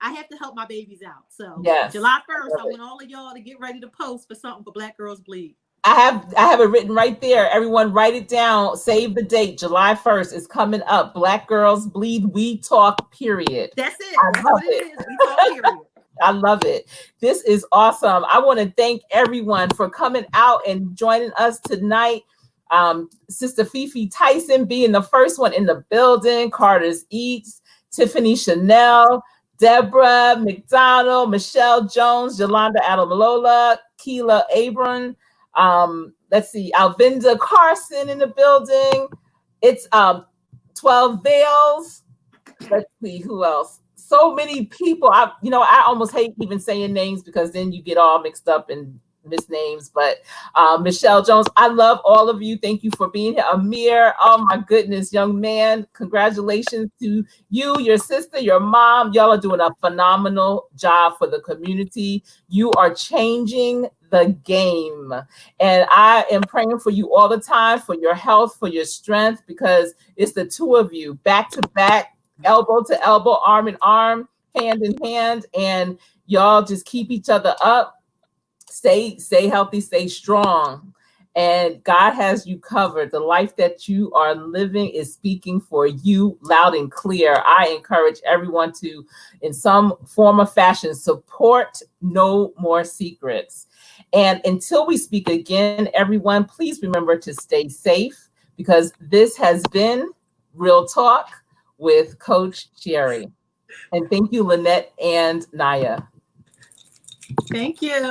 I have to help my babies out. So July 1st, I want all of y'all to get ready to post for something for Black Girls Bleed. I have it written right there. Everyone write it down. Save the date. July 1st is coming up. Black Girls Bleed. We talk, period. That's it. That's what it is. We talk, period. I love it. This is awesome. I want to thank everyone for coming out and joining us tonight. Sister Fifi Tyson being the first one in the building. Carter's Eats, Tiffany Chanel, Deborah McDonald, Michelle Jones, Yolanda Adamalola, Keela Abram. Let's see, Alvinda Carson in the building. It's 12 Veils. Let's see who else. So many people. I almost hate even saying names because then you get all mixed up and misnames. But Michelle Jones, I love all of you. Thank you for being here. Amir, oh my goodness, young man, congratulations to you, your sister, your mom. Y'all are doing a phenomenal job for the community. You are changing the game. And I am praying for you all the time, for your health, for your strength, because it's the 2 of you back to back, elbow to elbow, arm in arm, hand in hand, and y'all just keep each other up. Stay healthy, stay strong. And God has you covered. The life that you are living is speaking for you loud and clear. I encourage everyone to, in some form or fashion, support No More Secrets. And until we speak again, everyone, please remember to stay safe, because this has been Real Talk with Coach Sherri. And thank you, Lynette and Naya. Thank you.